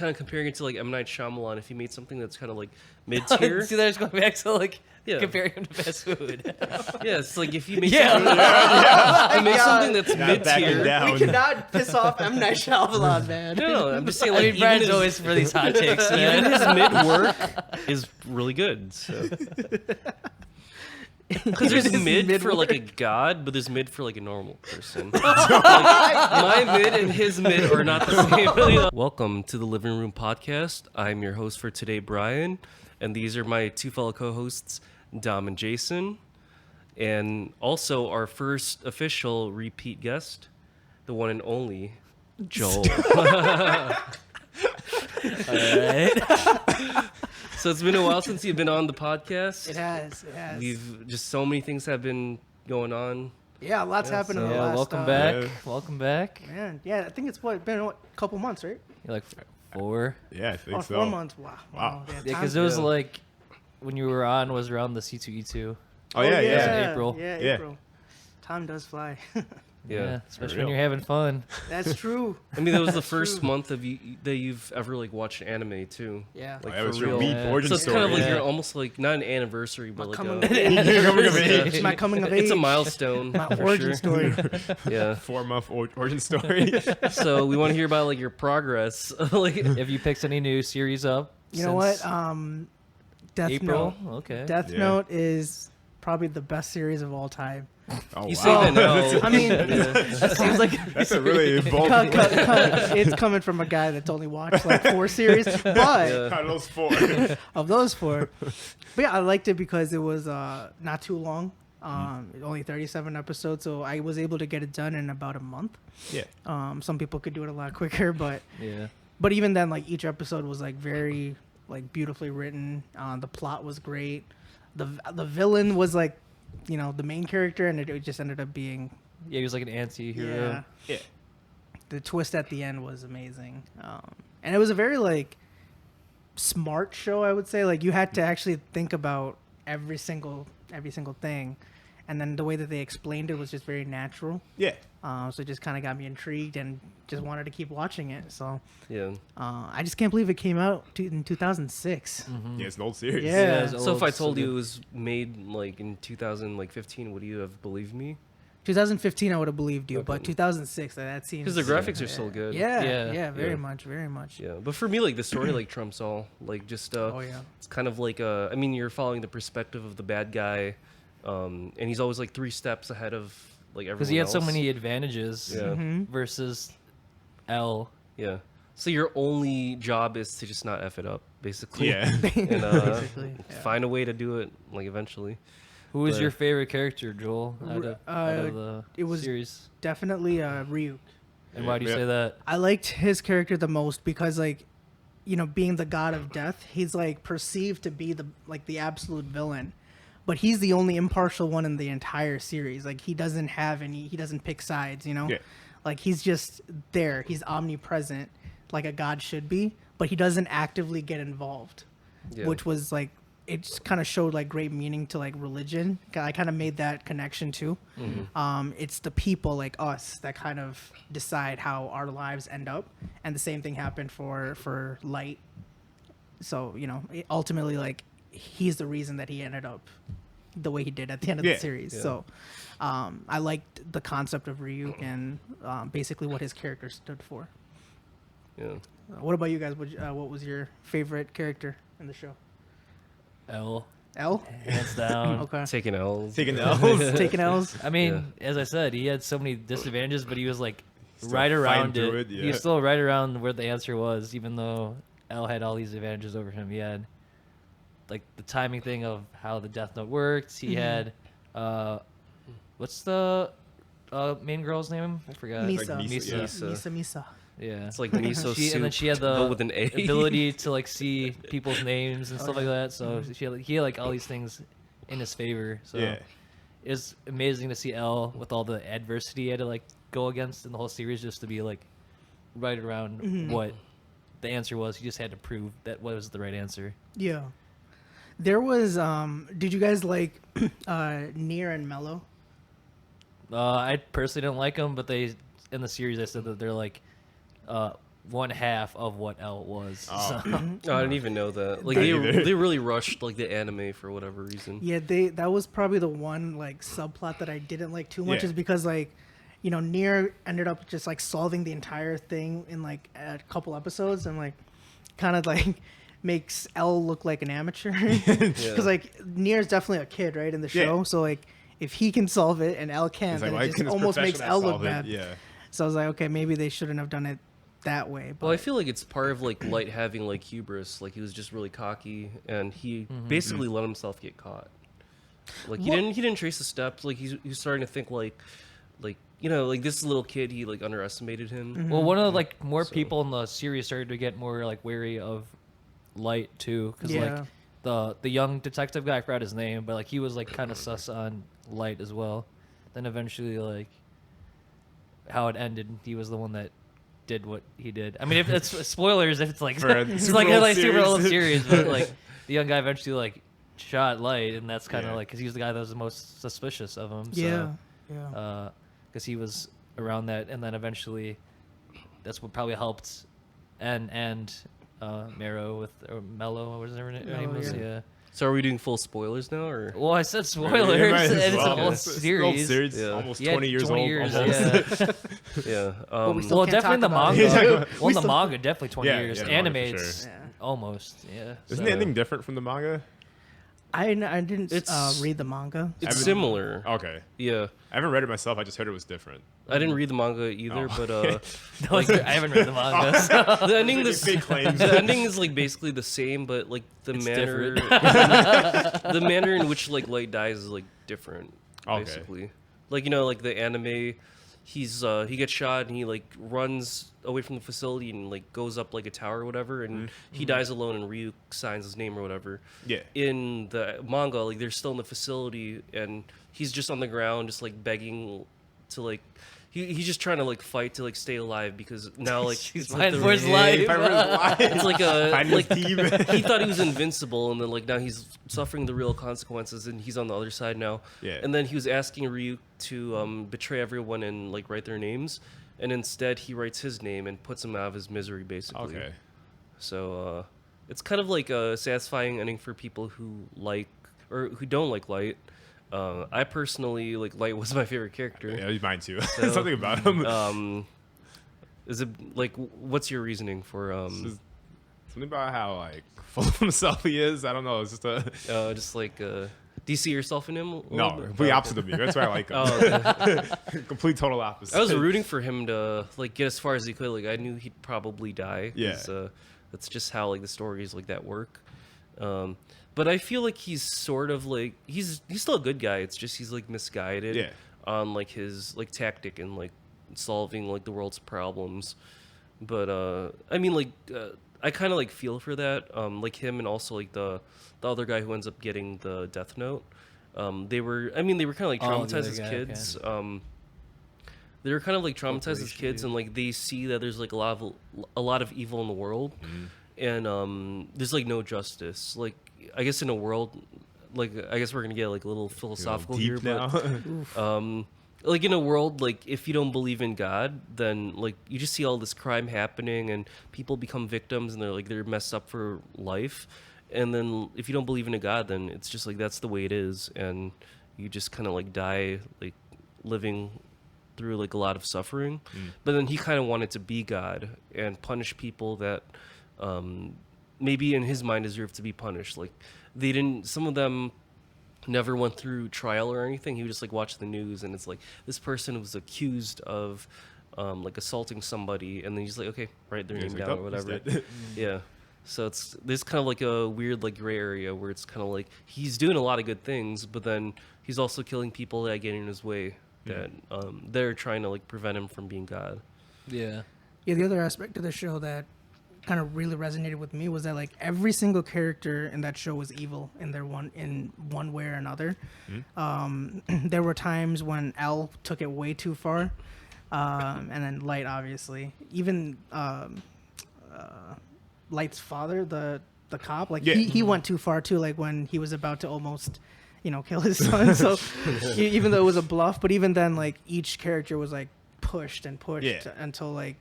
kind of comparing it to like M. Night Shyamalan. If he made something that's kind of like mid-tier. See, that's going back to like comparing him to fast food. Yeah, it's like if you make something that's mid-tier. We cannot piss off M. Night Shyamalan, man. No, I'm just saying. Like, I mean, Brian's always for these hot takes, man. Even his mid-work is really good. So. Because there's mid for like a god, but there's mid for like a normal person. Like, my mid and his mid are not the same. Welcome to the Livin Room Podcast. I'm your host for today, Bryan, and these are my two fellow co-hosts, Dom and Jason, and also our first official repeat guest, the one and only Joel. All right. So it's been a while since you've been on the podcast. It has. We've just so many things have been going on. Yeah, lots happened in the last. Welcome back. Welcome back. Man, yeah, I think it's been a couple months, right? You're like 4. Yeah, I think so. 4 months. Wow. Yeah, because it was like when you were on was around the C2E2. Oh yeah. It was in April. Yeah, April. Time does fly. Yeah, especially when you're having fun. That's true. I mean, that was the first month of that you've ever like watched anime too. Yeah, like that was for real. Origin so it's story. kind of like you're almost like not an anniversary, but like coming of age. My coming of age. It's a milestone. My origin story. Yeah, 4-month origin story. So we want to hear about like your progress. Like, if you picked any new series up. You know what? Death April. Note. Okay. Death Note is probably the best series of all time. Oh, you say that now. I mean, that seems like that's a really bold. It's coming from a guy that's only watched like 4 series, but Out of those 4. of those 4. But yeah, I liked it because it was not too long. Only 37 episodes, so I was able to get it done in about a month. Yeah. Some people could do it a lot quicker, but yeah. But even then, like each episode was like very like beautifully written. The plot was great. The villain was like, you know, the main character, and it just ended up being. Yeah, he was like an anti-hero. Yeah. The twist at the end was amazing, and it was a very like smart show. I would say like you had to actually think about every single thing, and then the way that they explained it was just very natural. Yeah. So it just kind of got me intrigued and just wanted to keep watching it. So yeah, I just can't believe it came out in 2006. Mm-hmm. Yeah, it's an old series. Yeah. So if I told you it was made like in 2015, would you have believed me? 2015, I would have believed you, Okay. but 2006, that seems Because the graphics are still good. Yeah, very much. Yeah, but for me, like the story like trumps all. Like just it's kind of like I mean, you're following the perspective of the bad guy, and he's always like 3 steps ahead of like everyone. Because he had so else. many advantages Mm-hmm. versus L. Yeah. So your only job is to just not F it up, basically. Yeah. And Basically, find a way to do it, like eventually. Who was But- your favorite character, Joel, out of the it was series? Definitely Ryuk. And why do you Yeah. say that? I liked his character the most because, like, you know, being the god of death, he's like perceived to be the absolute villain, but he's the only impartial one in the entire series. Like, he doesn't pick sides, you know? Yeah. Like, he's just there. He's omnipresent, like a god should be, but he doesn't actively get involved, Yeah. which was like, it just kind of showed like great meaning to like religion. I kind of made that connection too. Mm-hmm. It's the people like us that kind of decide how our lives end up, and the same thing happened for Light. So you know, ultimately, like he's the reason that he ended up the way he did at the end of the series. Yeah. So I liked the concept of Ryuk and basically what his character stood for. Yeah. What about you guys? What was your favorite character in the show? L. L? Hands down. Okay. Taking L's. Taking the L's. Taking L's. I mean, as I said, he had so many disadvantages, but he was like right around fighting it. through it, He was yeah. still right around where the answer was, even though L had all these advantages over him. He had like the timing thing of how the Death Note worked. He had what's the main girl's name? I forgot. Misa. Like Misa, Misa. Yeah. It's like miso soup. And then she had but the with an A. ability to like see people's names and stuff like that. So he had like all these things in his favor. So Yeah. it's amazing to see L with all the adversity he had to like go against in the whole series, just to be like right around what the answer was. He just had to prove that was the right answer. Yeah. There was did you guys like Nier and Mello? I personally didn't like them, but they in the series I said that they're like one half of what L was. Oh. So. Oh, I didn't even know that. Like Me neither. they really rushed like the anime for whatever reason. Yeah, that was probably the one like subplot that I didn't like too much, Yeah. is because like, you know, Nier ended up just like solving the entire thing in like a couple episodes, and like kind of like makes L look like an amateur, because like Nier's definitely a kid, right, in the show. Yeah. So like if he can solve it and L can't, It's like, then why it just couldn't this almost makes professional L look solve it? bad. Yeah. So I was like, okay, maybe they shouldn't have done it that way. But Well, I feel like it's part of like Light having like hubris. Like he was just really cocky, and he basically let himself get caught. Like he didn't trace the steps. Like he's starting to think like you know, like this little kid, he like underestimated him. Well, one of the, like more So- people in the series started to get more like wary of Light too, because Yeah. like the young detective guy, I forgot his name, but like he was like kind of sus on Light as well. Then eventually, like how it ended, he was the one that did what he did. I mean, if it's spoilers, if it's like For a it's super like old a super old series. series, but like the young guy eventually like shot Light, and that's kind of Yeah. like because he was the guy that was the most suspicious of him. yeah, So, yeah. because he was around that, and then eventually, that's what probably helped, and Mero with or Mello, what was her name? Mello, Was? yeah. Yeah. So are we doing full spoilers now, or? Well, I said Yeah, spoilers, might and as it's well. an old It's an series. series, Yeah. almost Yeah, 20 years 20 old. years, Almost. yeah. Yeah. But we still Well, can't definitely the talk about manga. it. Well, We in the still- manga, definitely 20 Yeah, years. yeah, the Anime, manga for it's sure. almost, yeah. Isn't so- the ending different from the manga? I didn't It's- read the manga. It's haven't- similar. Okay. Yeah. I haven't read it myself. I just heard it was different. I didn't read the manga either, Oh. but No, I haven't read the manga. so- the ending Making big claims. the ending is like basically the same, but like the It's manner different. the manner in which like Light dies is like different. Okay. Basically, like you know, like the anime, he gets shot and he like runs away from the facility and like goes up like a tower or whatever, and he dies alone, and Ryuk signs his name or whatever. Yeah. In the manga, like they're still in the facility and he's just on the ground, just like begging to like. He's just trying to like fight to like stay alive because now like He's it's like fighting the- for his life. it's like a Find like his team. he thought he was invincible, and then like now he's suffering the real consequences, and he's on the other side now. Yeah. And then he was asking Ryuk to betray everyone and like write their names, and instead he writes his name and puts him out of his misery, basically. Okay. So it's kind of like a satisfying ending for people who like or who don't like Light. I personally like Light was my favorite character. Yeah, mine too. So, Something about him. Is it like what's your reasoning for Something about how like full of himself he is. I don't know. It's just a just like do you see yourself in him? a little no, bit? complete Oh, opposite of me. That's why I like him. Oh, okay. Complete total opposite. I was rooting for him to like get as far as he could. Like I knew he'd probably die. 'Cause, Yeah. that's just how like the stories like that work. But I feel like he's sort of like he's still a good guy. It's just he's like misguided Yeah. on like his like tactic and like solving like the world's problems. But I mean like I kind of like feel for that. Like him and also like the other guy who ends up getting the Death Note. They were kind of like Oh, the traumatized other as guy, kids. They were kind of like traumatized as kids, and like they see that there's like a lot of evil in the world, and there's like no justice. Like I guess in a world, like I guess we're gonna get like a little philosophical here, deep now. but like in a world like if you don't believe in God, then like you just see all this crime happening and people become victims and they're messed up for life. And then if you don't believe in a God, then it's just like that's the way it is, and you just kind of like die like living through like a lot of suffering. But then he kind of wanted to be God and punish people that maybe in his mind deserve to be punished. Like some of them never went through trial or anything. He would just like watch the news, and it's like this person was accused of like assaulting somebody, and then he's like, okay, write their Yeah, name he's like, down "Oh, or he's whatever. dead." Yeah. So there's kind of like a weird like gray area where it's kind of like he's doing a lot of good things, but then he's also killing people that get in his way that they're trying to like prevent him from being God. Yeah. Yeah, the other aspect of the show that kind of really resonated with me was that like every single character in that show was evil in one way or another. There were times when L took it way too far, and then Light obviously, even Light's father, the cop, like Yeah. he went too far too. Like when he was about to almost kill his son. So even though it was a bluff, but even then, like each character was like pushed and pushed Yeah. until like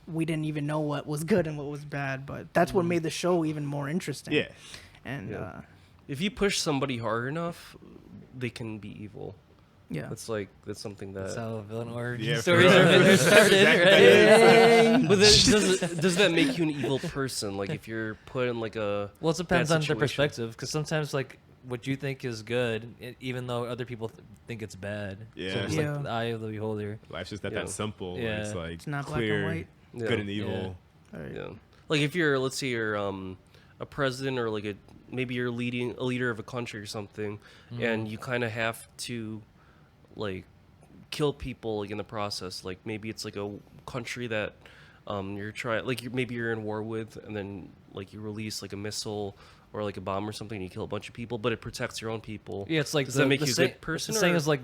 we didn't even know what was good and what was bad. But that's what made the show even more interesting. Yeah. And Yeah. If you push somebody hard enough, they can be evil. yeah. That's something that. That's how villain origin Yeah, for stories real. are started, Exactly. right? But then, does that make you an evil person? Like if you're put in like a Well, it depends bad on the situation? perspective, because sometimes like what you think is good, even though other people think it's bad. Yeah. So it's Yeah. like the eye of the beholder. Life's just not Yeah. that simple. where Yeah. It's like It's not black clear, and white. Yeah. good and evil. All right. Yeah. Like if you're, let's say you're a president or like maybe you're leading a leader of a country or something, and you kind of have to like kill people like in the process. Like maybe it's like a country that you're trying, like maybe you're in war with, and then like you release like a missile or like a bomb or something, and you kill a bunch of people, but it protects your own people. Yeah, it's like does that make you a good person? The saying or- is like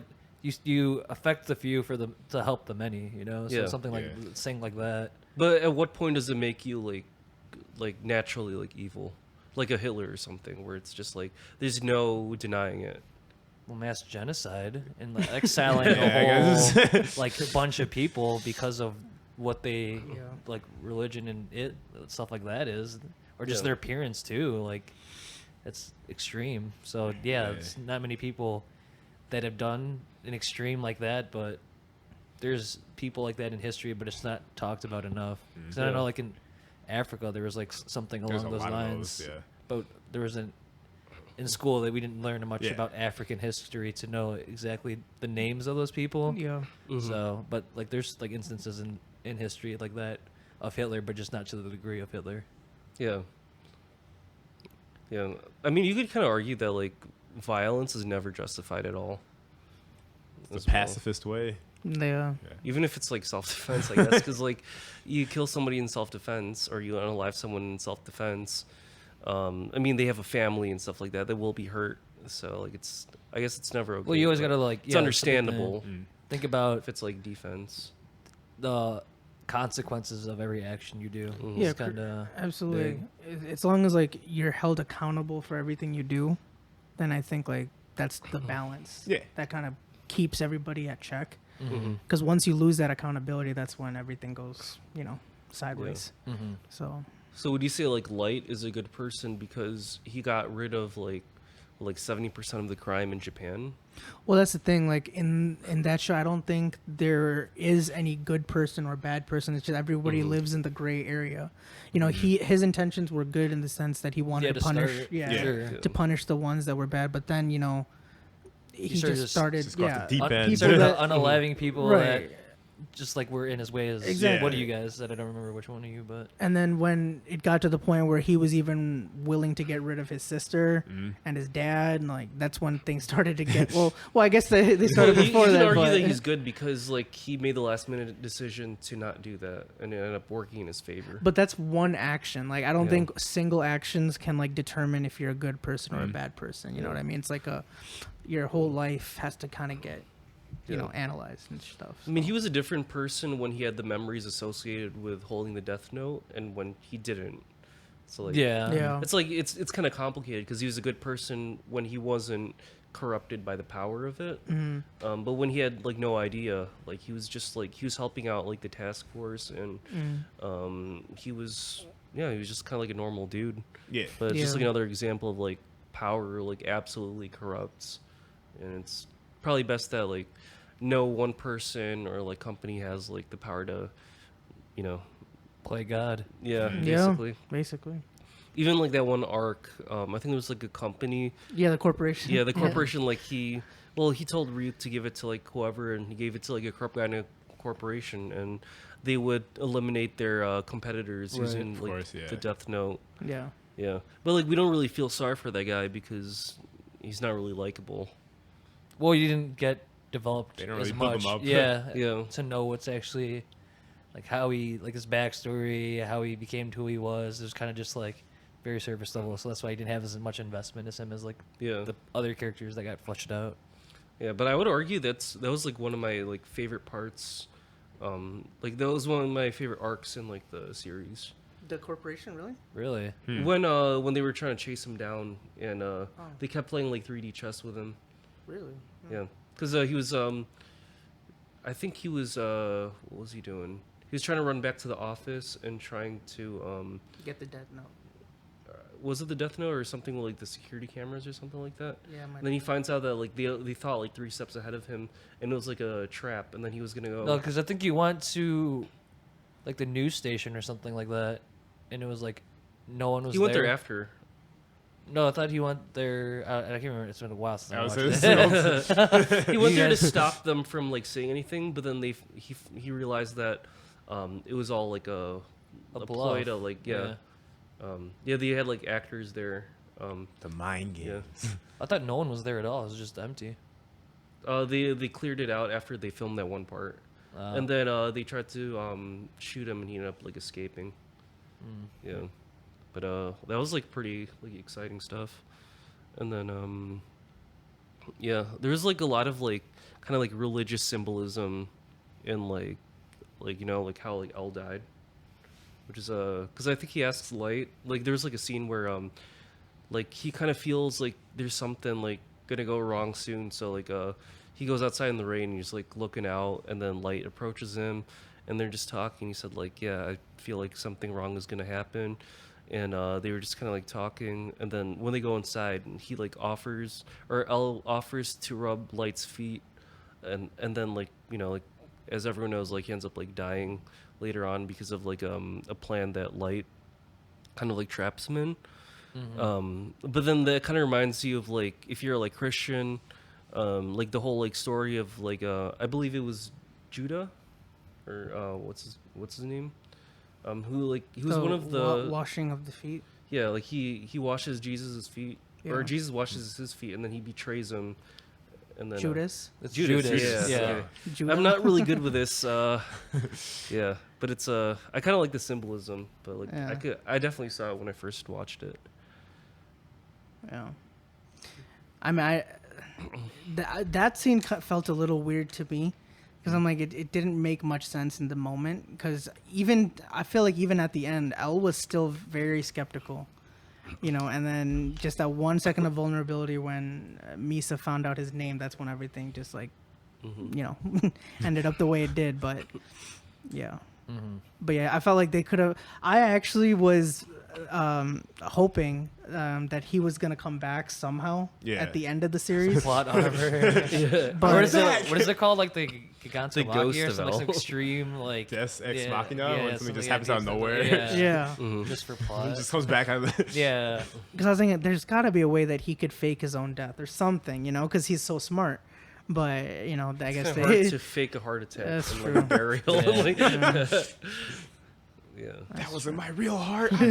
you affect the few to help the many. You know, so Yeah. something like Yeah. saying like that. But at what point does it make you like naturally like evil, like a Hitler or something, where it's just like there's no denying it? Well, mass genocide and like, exiling Yeah, I a whole guess. like bunch of people because of what they Yeah. like religion and stuff like that is, or just Yeah. their appearance too. Like it's extreme. So yeah, Yeah. it's not many people that have done an extreme like that, but there's people like that in history, but it's not talked about enough. 'Cause I don't Yeah. know, like in Africa, there was like something There's along a those lot of lines. those, yeah. But there was in school that we didn't learn much Yeah. about African history to know exactly the names of those people. Yeah. Mhm. So, but like there's like instances in history like that of Hitler, but just not to the degree of Hitler. Yeah. Yeah. I mean, you could kind of argue that like violence is never justified at all. The as well. pacifist way. Yeah. Even if it's like self-defense, I guess, because like you kill somebody in self-defense or you unalive someone in self-defense. I mean, they have a family and stuff like that. They will be hurt. So like I guess it's never okay. Well, you always but gotta like it's yeah, understandable think about if it's like defense. the consequences of every action you do. Mhm. Yeah, It's kind of Absolutely. As long as like you're held accountable for everything you do, then I think like that's the balance. Yeah. That kind of keeps everybody at check. Mhm. Because once you lose that accountability, that's when everything goes, sideways. So So would you say like Light is a good person because he got rid of like 70% of the crime in Japan? well, that's the thing. Like in that show, I don't think there is any good person or bad person. It's just everybody lives in the gray area. His intentions were good in the sense that he wanted to punish, Sure. to punish the ones that were bad. But then he started just just- started, just go off the deep Un- end. he People started that- unaliving people Right. that just like were in his ways. Exactly. What are you guys? That I don't remember which one of you, but And then when it got to the point where he was even willing to get rid of his sister and his dad, and like that's when things started to get well. I guess they started You before can that. argue But that he's good because like he made the last minute decision to not do that, and it ended up working in his favor. but that's one action. Like I don't Yeah. think single actions can like determine if you're a good person or a bad person. You know what I mean? It's like your whole life has to kind of get analyzed and stuff. I mean, he was a different person when he had the memories associated with holding the Death Note, and when he didn't. So like, Yeah. it's like it's kind of complicated because he was a good person when he wasn't corrupted by the power of it. But when he had like no idea, like he was just like he was helping out like the task force, and he was just kind of like a normal dude. Yeah. But it's just Yeah. like another example of like power like absolutely corrupts, and it's probably best that like no one person or like company has like the power to, play God. yeah, Yeah. basically. Basically. Even like that one arc, I think it was like a company. Yeah, the corporation. Yeah, the corporation like he told Ryuk to give it to like whoever, and he gave it to like a corrupt guy in a corporation, and they would eliminate their competitors Right. using Of like course, yeah. the Death Note. Yeah. Yeah, but like we don't really feel sorry for that guy because he's not really likable. Well, you didn't get developed They don't as really build much. him up. Yeah, Yeah. To know what's actually like how he like his backstory, how he became who he was. It was kind of just like very surface level, so that's why he didn't have as much investment as him as like Yeah. the other characters that got fleshed out. Yeah, but I would argue that was like one of my like favorite parts. Like that was one of my favorite arcs in like the series. The corporation, really? Really? When they were trying to chase him down, and they kept playing like 3D chess with him. Really? Yeah, because he was I think he was what was he doing? he was trying to run back to the office and trying to Get the Death Note. was it the Death Note or something with, like the security cameras or something like that? Yeah. And then he finds out that like they thought like 3 steps ahead of him, and it was like a trap, and then he was gonna go. No, because I think you went to like the news station or something like that, and it was like no one was he went there after. No, I thought he went there. I can't remember. It's been a while since I watched it. He went there to stop them from like saying anything, but then he realized that it was all like a ploy to like they had like actors there. The mind game. Yeah. I thought no one was there at all. It was just empty. They cleared it out after they filmed that one part, and then they tried to shoot him, and he ended up like escaping. Yeah, but that was like pretty like exciting stuff, and then there was like a lot of like kind of like religious symbolism in like you know like how like Elle died, which is because I think he asks Light, like there was like a scene where like he kind of feels like there's something like gonna go wrong soon, so like he goes outside in the rain and he's like looking out, and then Light approaches him and they're just talking. He said like, yeah, I feel like something wrong is gonna happen, and they were just kind of like talking, and then when they go inside, he like Elle offers to rub Light's feet, and then like you know like as everyone knows, like he ends up like dying later on because of like a plan that Light kind of like traps him in. But then that kind of reminds you of like if you're like Christian, like the whole like story of like I believe it was Judah, or what's his name, who like he was one of the washing of the feet. Yeah, like he washes Jesus' feet, Yeah. or Jesus washes his feet, and then he betrays him, and then Judas. It's Judas. Yeah. Yeah. Judah. I'm not really good with this. Yeah, but it's I kind of like the symbolism, but like Yeah. I definitely saw it when I first watched it. Yeah. I mean, that scene felt a little weird to me because I'm like, it didn't make much sense in the moment, because I feel like even at the end, Elle was still very skeptical, you know, and then just that 1 second of vulnerability when Misa found out his name, that's when everything just like, you know, ended up the way it did. But yeah. But yeah, I felt like they could have. I actually was hoping that he was gonna come back somehow at the end of the series. Plot armor. Yeah. But what is it called? Like the Gigantomachia The Ghost or of something, some Elle. extreme like Deus Ex yeah, Machina, yeah, when something just like happens out of that, nowhere. Yeah. Yeah, Just for plot. It just comes back out of the... Yeah. because I was thinking there's got to be a way that he could fake his own death or something, you know, because he's so smart. But you know, I guess It's hard to fake a heart attack That's and true. like a burial. Yeah. Like, yeah. That wasn't my real heart. Well,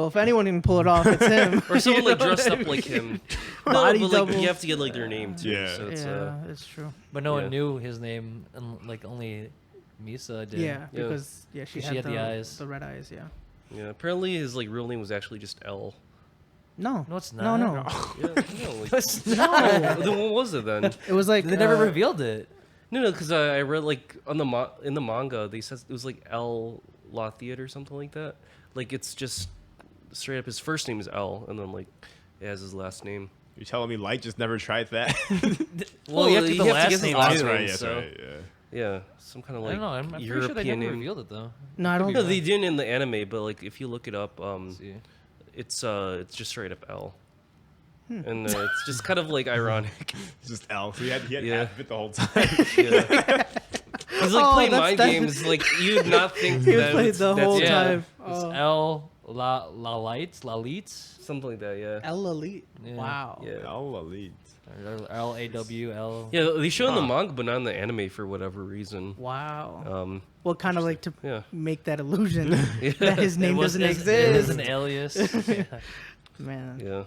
if anyone can pull it off, it's him. Or someone like dressed up like him. Body but like double. you have to get like their name too. Yeah. So it's, Yeah, it's true. But no Yeah. one knew his name, and like only Misa did. Yeah, Yeah. because she She had, had the eyes. the red eyes. Yeah. yeah. Apparently his like real name was actually just Elle. No, No, it's no, not. no. Yeah. No, like, It's No. then what was it then? It was like They never uh, revealed it. No, because I read like on the in the manga they said it was like Elle Lothiet or something like that. Like it's just straight up his first name is Elle, and then like it has his last name. You're telling me Light just never tried that? Well, you have to get the last his name. last That's name, right, yes, so- right, yeah. Yeah, some kind of I like don't know. I'm pretty European sure they never name. revealed it though. No, I don't. No, they didn't in the anime, but like if you look it up, Let's see. it's just straight up Elle. And it's just kind of like ironic. It's just L. So he had Yeah. half of it the whole time. Yeah. He's like Oh, playing that's- mind that's- games. Like you'd not think He that played it's, the that's whole it. time. It's Oh. L La Lights. Something like that. Yeah. El Elite. Yeah. Wow. Yeah. Oh, elite. L A W L. Yeah, they show in the Huh. manga, but not in the anime for whatever reason. Wow. Well, kind of like to Yeah. make that illusion Yeah. that his name doesn't It exist. is an alias. Yeah. Man. Yeah.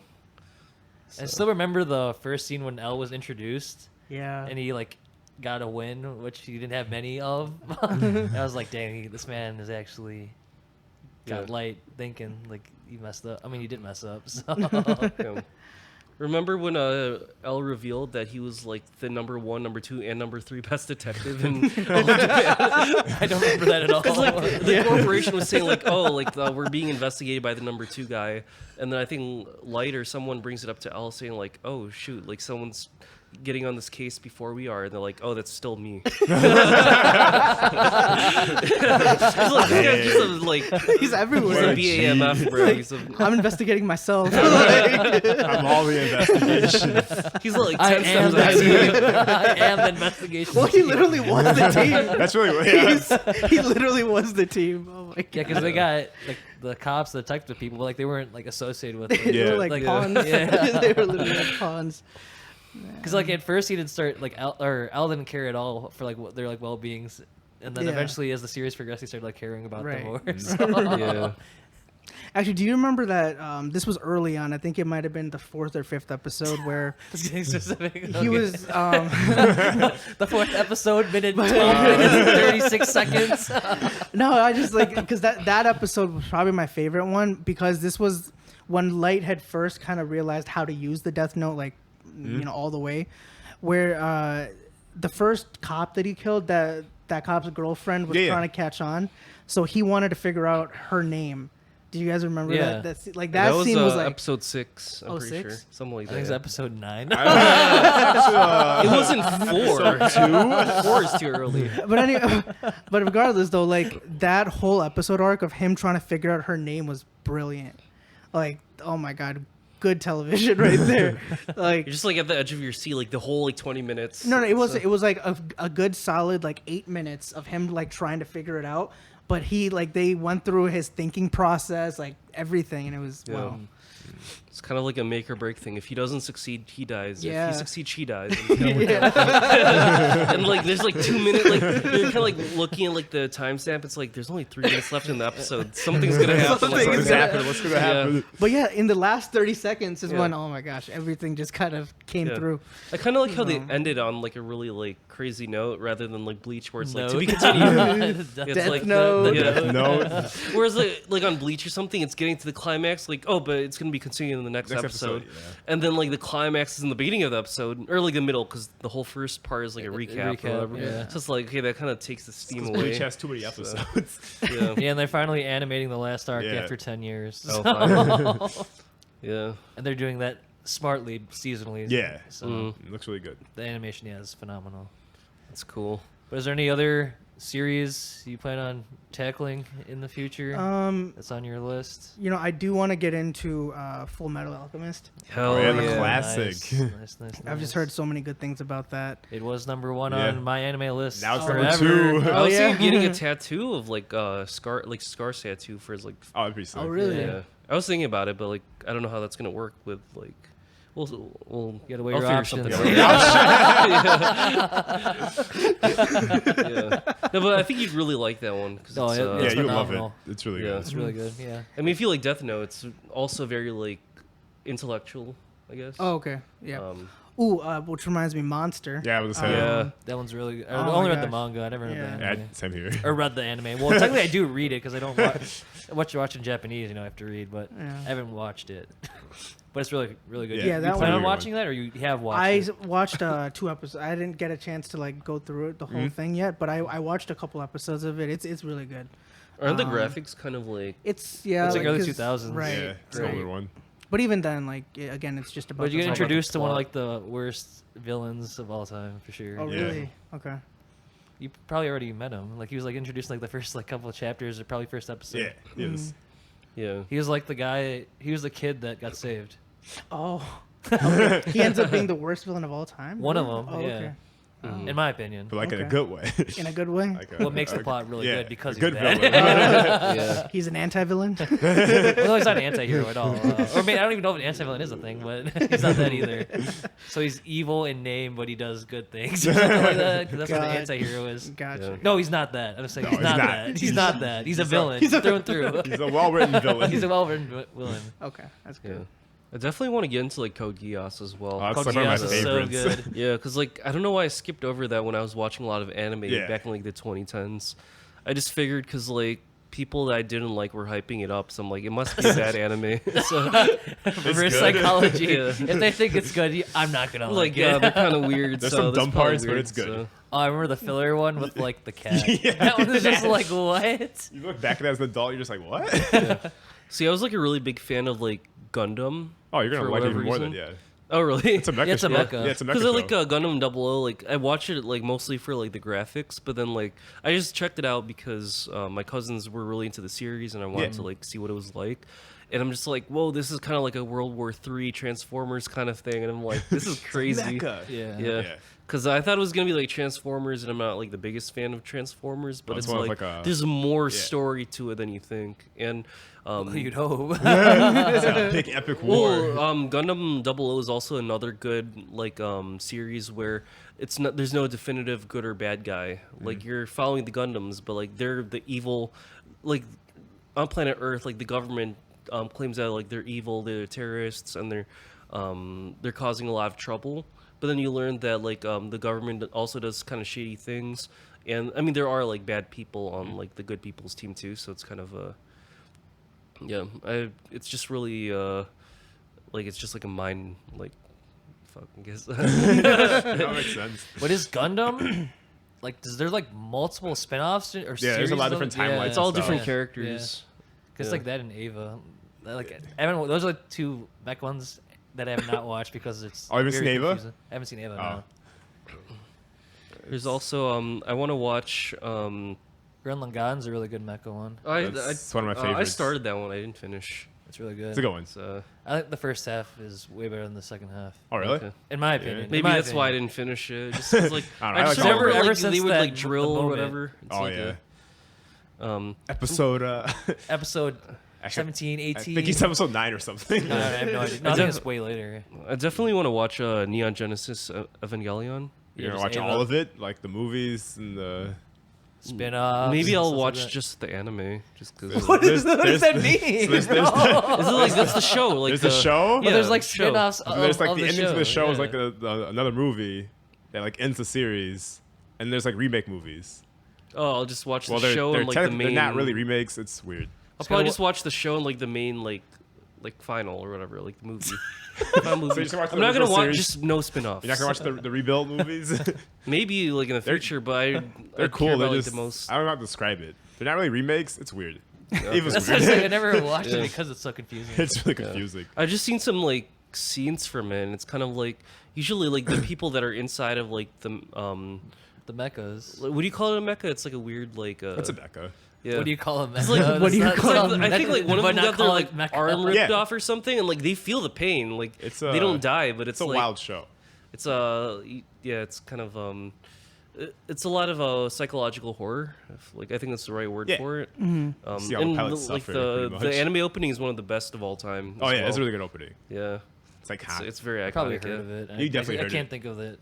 I still remember the first scene when L was introduced, Yeah. and he like got a win, which he didn't have many of. And I was like, dang, this man is actually got Yeah. Light thinking. Like he messed up. I mean, he did mess up. So Yeah. Remember when Elle revealed that he was like the number 1, number 2, and number 3 best detective in all of Japan? I don't remember that at all. Because like the corporation was saying like, oh, like we're being investigated by the number 2 guy, and then I think Light or someone brings it up to Elle saying like, oh shoot, like someone's getting on this case before we are, and they're like, oh, that's still me. He's everywhere. He's a BAMF, bro. I'm investigating myself. I'm all the investigation. He's like I 10 am steps ahead. I am the investigation. Well, he literally was the team. That's really what. He literally was the team. Oh my god. Yeah, because they got like the cops, the types of people, but like they weren't like associated with They it. were like pawns. Yeah. They were literally like pawns. Because like at first he didn't start like Al didn't care at all for like their like well-beings, and then Yeah. eventually as the series progressed, he started like caring about them Right. more. Yeah. Actually, do you remember that this was early on? I think it might have been the 4th or 5th episode where Just getting specific. he Okay. was. The 4th episode, minute 12 minutes and 36 seconds. No, I just like because that episode was probably my favorite one because this was when Light had first kind of realized how to use the Death Note, like all the way. Where the first cop that he killed, that cop's girlfriend was trying to catch on, so he wanted to figure out her name. Do you guys remember Yeah. that? That That was, scene was like episode 6. I'm pretty 6? sure. Something like I think it's that. episode 9. It wasn't 4. 4 is too early. But anyway, but regardless though, like that whole episode arc of him trying to figure out her name was brilliant. Like, oh my god, good television right there. Like You're just like at the edge of your seat, like the whole like 20 minutes. no, it was like a good solid like 8 minutes of him like trying to figure it out. But he like they went through his thinking process, like everything, and it was Yeah. wow. It's kind of like a make or break thing. If he doesn't succeed, he dies. Yeah. If he succeeds, she dies. And like, there's like 2 minutes. Like you're kind of like looking at like the timestamp. It's like there's only 3 minutes left in the episode. Something's gonna happen. Like, Something's gonna happen. What's gonna happen? But yeah, in the last 30 seconds is Yeah. when oh my gosh, everything just kind of came Yeah. through. I kind of like how they ended on like a really like crazy note rather than like Bleach, where it's like to Note. be continued. It's Death like Note. yeah. No. Whereas like on Bleach or something, it's getting to the climax, like oh, but it's gonna be continued in the next episode. Yeah. And then like the climax is in the beginning of the episode, or like the middle, because the whole first part is like a recap. Or whatever. yeah. So it's like okay, that kind of takes the steam away. Bleach has too many episodes. Yeah. Yeah, and they're finally animating the last arc Yeah. after 10 years. Oh, finally. Yeah. And they're doing that smartly, seasonally. Yeah. So It looks really good. the animation, yeah, is phenomenal. That's cool. But is there any other series you plan on tackling in the future that's on your list? You know, I do want to get into Full Metal Alchemist. Hell Oh, yeah, yeah. the classic. Nice, I've just heard so many good things about that. It was number 1 Yeah. on my anime list. Now it's forever. number 2. I was yeah. thinking of getting a tattoo of like scar tattoo for his like. Oh, that'd be sick. Oh, really? Yeah. I was thinking about it, but like I don't know how that's gonna work with like. We'll You gotta weigh I'll your figure options. something out. Yeah. No, but I think you'd really like that one. Cause Oh, it's, yeah, Yeah, It's you would love it. phenomenal. It's really Yeah. good. It's really good, yeah. I mean, if you like Death Note, it's also very like intellectual, I guess. Oh, okay. Yeah. Ooh, which reminds me, Monster. Yeah, I was saying. Yeah. That one's really good. Oh I my only read the gosh. manga. I never read the Yeah. anime. Yeah, same here. Or read the anime. Well, technically I do read it because I don't watch in Japanese, I have to read, but Yeah. I haven't watched it. But it's really, really good. Yeah, you that plan one- on watching that, or you have watched I it? watched 2 episodes. I didn't get a chance to like go through it, the whole thing yet, but I watched a couple episodes of it. It's really good. Aren't the graphics kind of like? It's It's like early 'cause- 2000s. right? Yeah, it's an right. older one. But even then, like again, it's just about. But you the get about the introduced to one of plot. like the worst villains of all time for sure. Oh Yeah. really? Okay. You probably already met him. Like he was like introduced in, like the first like couple of chapters or probably first episode. Yeah, it is. Yeah. He was like the guy. He was the kid that got saved. Oh. Okay. He ends up being the worst villain of all time. One of Really? them, Oh, yeah. okay. In my opinion. But like in a Okay. good way. In a good way. Like What makes the plot really yeah, good because a he's good bad. villain. Yeah. He's an anti-villain. Well, he's not an anti-hero at all. Or maybe I don't even know if an anti-villain is a thing, but he's not that either. So he's evil in name, but he does good things. Or something like that, 'cause that's what an God. anti-hero is. Gotcha. Yeah. No, he's not that. I'm just saying No, he's he's not not. that. He's not that. He's a villain. he's a- through and through. He's a well-written villain. He's a well-written villain. Okay, that's Yeah. good. I definitely want to get into like Code Geass as well. Oh, that's Code like one of my Geass is so favorites. good. Yeah, because like I don't know why I skipped over that when I was watching a lot of anime Yeah. back in like the 2010s. I just figured because like people that I didn't like were hyping it up, so I'm like it must be a bad anime. So Reverse good. psychology. Yeah. If they think it's good, I'm not gonna like like yeah, it. they're kind of weird. There's so some that's dumb probably parts, but weird, it's good. so- Oh, I remember the filler one with like the cat. Yeah. That one was just like what? You look back at it as an adult, you're just like, what? See, I was like a really big fan of like Gundam. Oh, you're gonna For like it whatever even more reason. than yeah. Oh, really? It's a mecha. Yeah, it's a show. mecha. Yeah, it's a mecha. Because I like show. Gundam 00. Like I watched it like mostly for like the graphics, but then like I just checked it out because my cousins were really into the series, and I wanted to like see what it was like. And I'm just like, whoa, this is kind of like a World War III Transformers kind of thing, and I'm like, this is crazy. Mecha. Yeah. Yeah. Because I thought it was gonna be like Transformers, and I'm not like the biggest fan of Transformers, but it's more of like, like a- there's more story to it than you think. And You'd hope. It's a big epic war. well, Gundam 00 is also another good like series where it's not there's no definitive good or bad guy. Like you're following the Gundams, but like they're the evil. Like on planet Earth, like the government claims that like they're evil, they're terrorists, and they're causing a lot of trouble. But then you learn that like the government also does kind of shady things, and I mean there are like bad people on like the good people's team too. So it's kind of it's just really like it's just like a mind like fuck I guess. That makes sense. What is Gundam? Like, does there like multiple spin-offs or Yeah, series? there's a lot of of different timelines. It's all So- different Yeah. characters. Because Yeah. like that and Ava, like I haven't. Those are the two mech ones that I have not watched because it's. Oh, you haven't very seen Ava? confusing. I haven't seen Ava. No. There's also I want to watch Gurren Lagan's a really good mecha one. That's one of my I favorites. started that one. I didn't finish. It's really good. It's a good one. It's, I think the first half is way better than the second half. Oh, really? okay. In my opinion. Maybe In my that's why I opinion. didn't finish it. Just 'cause, like I don't know, I just like all of remember it. Ever like, since they would that- like drill the or moment. whatever. It's Oh like yeah. a- Episode. Episode Actually, 17, 18. I think he's episode 9 or something. No, I have no idea. No, I think it's way later. I definitely want to watch Neon Genesis Evangelion. You're gonna just watch Ava. all of it, like the movies and the. Spin-offs. Maybe and I'll stuff like watch that. just the anime, just because. What There's- does that there's- mean? there's- Is it like that's the show? Like There's the show? But there's yeah, like show. spin-offs of, There's like of the the ending show. to the show is yeah. like another movie that like ends the series, and there's like remake movies. Oh, I'll just watch Well, the they're show they're, and like the technically- main. they're not really remakes. It's weird. I'll probably gonna just watch the show and like the main like final or whatever, like the movie. Not movie. So you just watch the I'm not gonna original watch series? just no spin-offs. You're not gonna watch the rebuild movies. Maybe like in the They're- future, but They're I'd cool. care They're about, like, just the most. I don't know how to describe it. They're not really remakes. It's weird. Eva's That's what I weird. say. I never watched Yeah. it because it's so confusing. It's really confusing. I've just seen some like scenes from it, and it's kind of like usually like the people that are inside of like the The mechas. what do you call it, a mecha? It's like a weird like It's a mecha. yeah. What do you call them? It's like- what do you call I think like one of them got their like arm ripped Yeah. off or something, and like they feel the pain. Like It's they don't die, but It's it's a like wild show. it's yeah, it's kind of it's a lot of psychological horror. Like I think that's the right word Yeah. for it. Mm-hmm. And See how the pilots like suffer, pretty much. the anime opening is one of the best of all time. Oh as yeah, it's a well. really good opening. Yeah, It's like hot. it's very iconic. Probably yeah. heard of it. You definitely I heard can't it. think of it.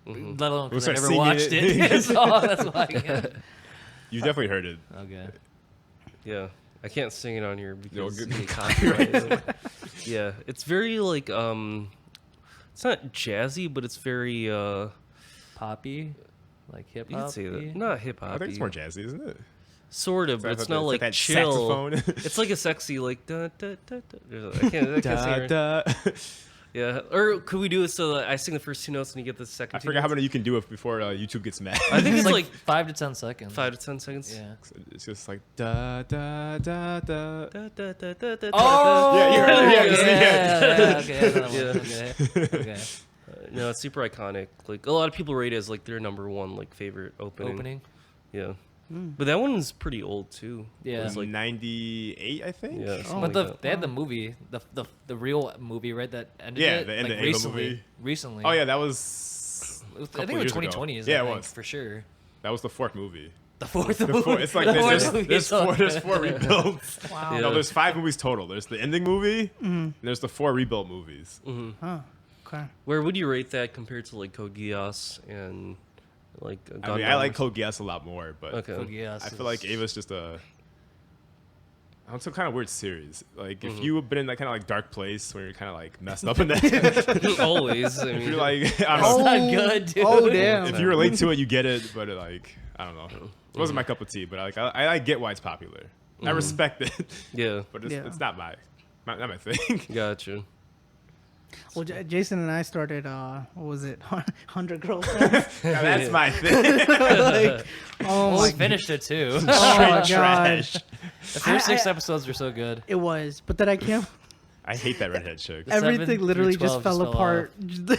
Mhm. Let alone We'll because I start never singing watched it. it. So that's why. You definitely heard it. Okay. Yeah, I can't sing it on here because good- you get copyrighted. Yeah, it's very like it's not jazzy, but it's very Poppy, like hip you hop. could say that, not hip hop. I think it's more jazzy, isn't it? Sort of, but it's not like that chill. saxophone. It's like a sexy like da, da, da, da. I can't sing it. Da, da. Yeah, or could we do it so that I sing the first two notes and you get the second? I two forgot how notes? many you can do it before YouTube gets mad. I think it's like 5 to 10 seconds. 5 to 10 seconds. Yeah. It's just like da da da da. Da, da, da, da, da, Oh. Yeah, you heard it, Yeah. Okay. Yeah. Okay. No, it's super iconic. Like a lot of people rate it as like their number one like favorite opening. Yeah, but that one's pretty old too. Yeah. It's like 98, I think. yeah, something But like that. they had the movie, the real movie, right? That ended Yeah, it, the end like of Ava recently. movie. Recently. Oh yeah, that was. I think couple it was years ago. 2020. Yeah, I it think, was. for sure. That was the fourth movie. The fourth The movie. four, it's like The there's, fourth movie there's is so four there's good. 4 rebuilds. Wow. Yeah. No, there's 5 movies total. There's the ending movie, Mm-hmm. and there's the 4 rebuild movies. Huh. Okay. Where would you rate that compared to like Code Geass and like I mean, I like Code Geass a lot more, but Okay. Code Geass I feel is- like Ava's just a. It's a kind of weird series. Like Mm-hmm. if you have been in that kind of like dark place where you're kind of like messed up in that, Always. I if mean, you're like, I don't know. not good, dude. Oh damn. If you relate to it, you get it, but like, I don't know. It Mm-hmm. wasn't my cup of tea, but I get why it's popular. I respect it, yeah, but it's, Yeah. it's not not my thing. gotcha. Well, Jason and I started. What was it? 100 Girls. Now, that's my thing. Like, oh Well, my. we finished it too. Oh my god. Trash. The first 6 episodes were so good. It was, but then I can't. I hate that redhead chick. The Everything 7 through literally 12 just fell fell apart.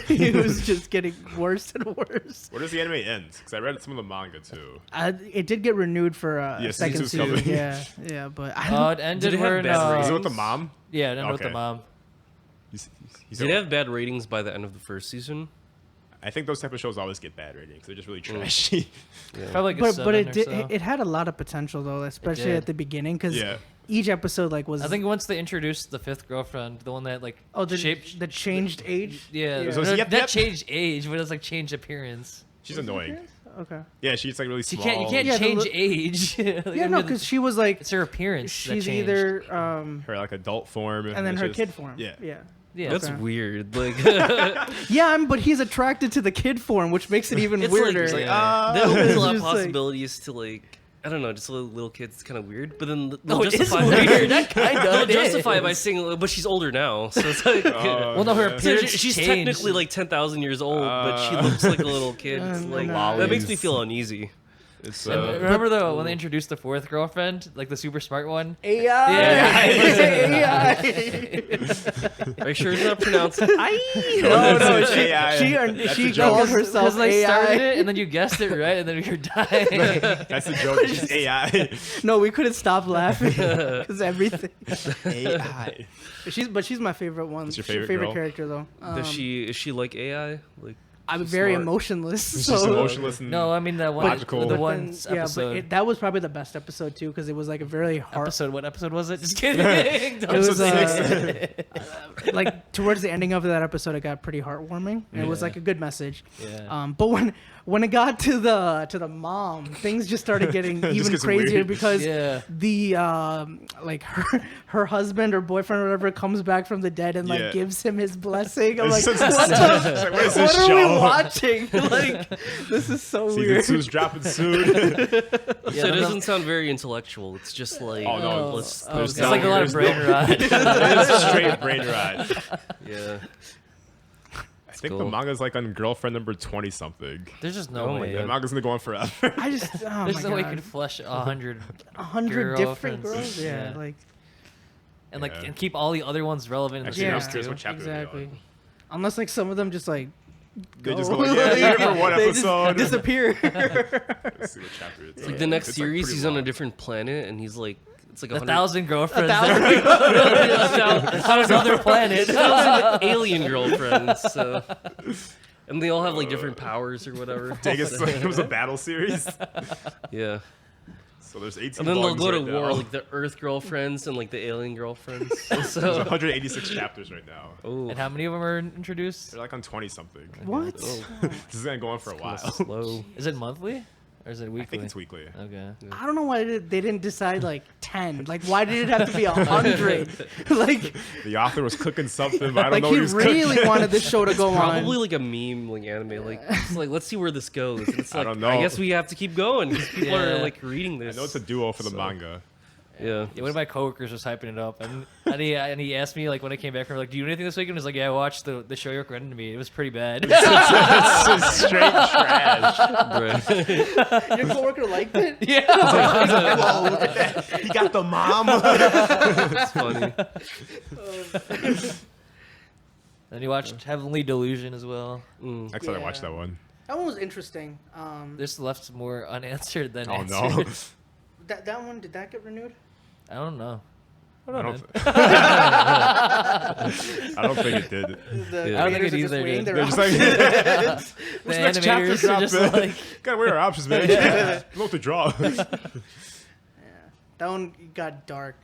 It was just getting worse and worse. Where does the anime end? Because I read some of the manga too. It did get renewed for Yeah, second season two's season. coming. Yeah, but I don't. It ended Did it have where bad ratings? Is it with the mom? Yeah, it ended with the Okay. mom. He's Did it have bad ratings by the end of the first season? I think those type of shows always get bad ratings. They're just really trashy. Yeah. Probably like a But 7 it or did. so. It had a lot of potential though, especially did. at the beginning, because Yeah. each episode like was. I think once they introduced the 5th girlfriend, the one that like the shaped the changed age. yeah, So no, yep, not yep. changed age, but it's like changed appearance. She's annoying. Okay. Yeah, she's like really So small. you can't Yeah, the change li- age. Like, Yeah, I no, mean, because she was like it's her appearance. that she's changed. either Her like adult form. and then her just- kid form. Yeah. Yeah. yeah, That's Okay. weird. Like, Yeah, but he's attracted to the kid form, which makes it even it's weirder. like, Yeah. that opens a lot of Just like- possibilities to like, I don't know, just little kids. It's kind of weird. But then no, they'll it is justify weird. That kind they'll of justify it by saying, but she's older now, so it's like. Well, no, her yeah. So appearance she's changed. technically like 10,000 years old, but she looks like a little kid. It's like no. that makes me Lollies. feel uneasy. It's And remember though when they introduced the 4th girlfriend, like the super smart one? AI. Yeah. Are you sure it's not pronounced? No, It's she AI. she, That's she a joke. called herself Because they started AI. it and then you guessed it right and then you're dying. That's the joke. She's AI. No, we couldn't stop laughing because everything. AI. She's my favorite one. What's your She's favorite girl? character though. Is she like AI? Like I'm she's very smart? emotionless. She's So emotionless and No, I mean the one, Logical. the But one yeah, episode. but that was probably the best episode too because it was like a very hard. Episode? What episode was it? Just kidding. It was Episode like towards the ending of that episode, it got pretty heartwarming. And it was Yeah. like a good message. Yeah. But when it got to the mom, things just started getting Just even gets crazier weird. because Yeah. the like her husband or boyfriend or whatever comes back from the dead and like Yeah. gives him his blessing. I'm It's like, just- what, it's like, what is this what are we show? watching? Like, this is so Season weird. 2's dropping soon. So Yeah, it no, doesn't sound very intellectual. It's just like Oh, no, let's oh, It's okay. like a lot of brain rot. It's a straight brain rot. yeah. I think cool. the manga's like on girlfriend number 20 something. There's just no Oh my way. The God. manga's gonna go on forever. I just, oh There's my no way you God. could flush 100 100 different girlfriends. girls. Yeah, Yeah. like and like Yeah. and keep all the other ones relevant. In the Actually, yeah, I'm series curious too. what chapter they're exactly. on. Unless like some of them just like They go. just go like, yeah, here for one They just episode. disappear. Let's see what chapter it's Like on. the next It's, like, series, pretty he's on a long. different planet, and he's like, it's like 1,000 girlfriends. 1,000 On another planet. 1,000 alien girlfriends. So, and they all have like different powers or whatever. Dang, it was a battle series. Yeah, So there's 18 and then they'll volumes go to right war, now. like the Earth girlfriends and like the alien girlfriends. There's So, 186 chapters right now. oh, And how many of them are introduced? They're like on 20 something. What? oh, This is gonna go on for a kinda while. slow. Is it monthly? Or is it weekly? I think it's weekly. Okay. I don't know why they didn't decide like 10. Like, why did it have to be 100? Like, The author was cooking something, but I don't like know he what he was really cooking. wanted this show to go Probably on. like a meme, like anime, like it's like let's see where this goes. And it's I like don't know. I guess we have to keep going because people are Yeah. like reading I this. know it's a duo for the So- manga. Yeah. Yeah, one of my coworkers was hyping it up, and he asked me like when I came back from like, "Do you do anything this weekend?" I was like, "Yeah, I watched the show you recommended to me. It was pretty bad." It's just straight trash. Right. Your coworker liked it? yeah. Whoa, look at that. He got the mom. It's funny. Then you watched Heavenly Delusion as well. Mm. I thought I Yeah. watched that one. That one was interesting. This left more unanswered than Oh answered. no. That one, did that get renewed? I don't know. I Hold on, don't, man. I don't think it did. The Yeah. I don't think creators it are just either, waiting dude. their They're just options. like, The next chapter animators are just dropping? like, gotta weigh our options, man. Yeah. Know what to draw. That one got dark.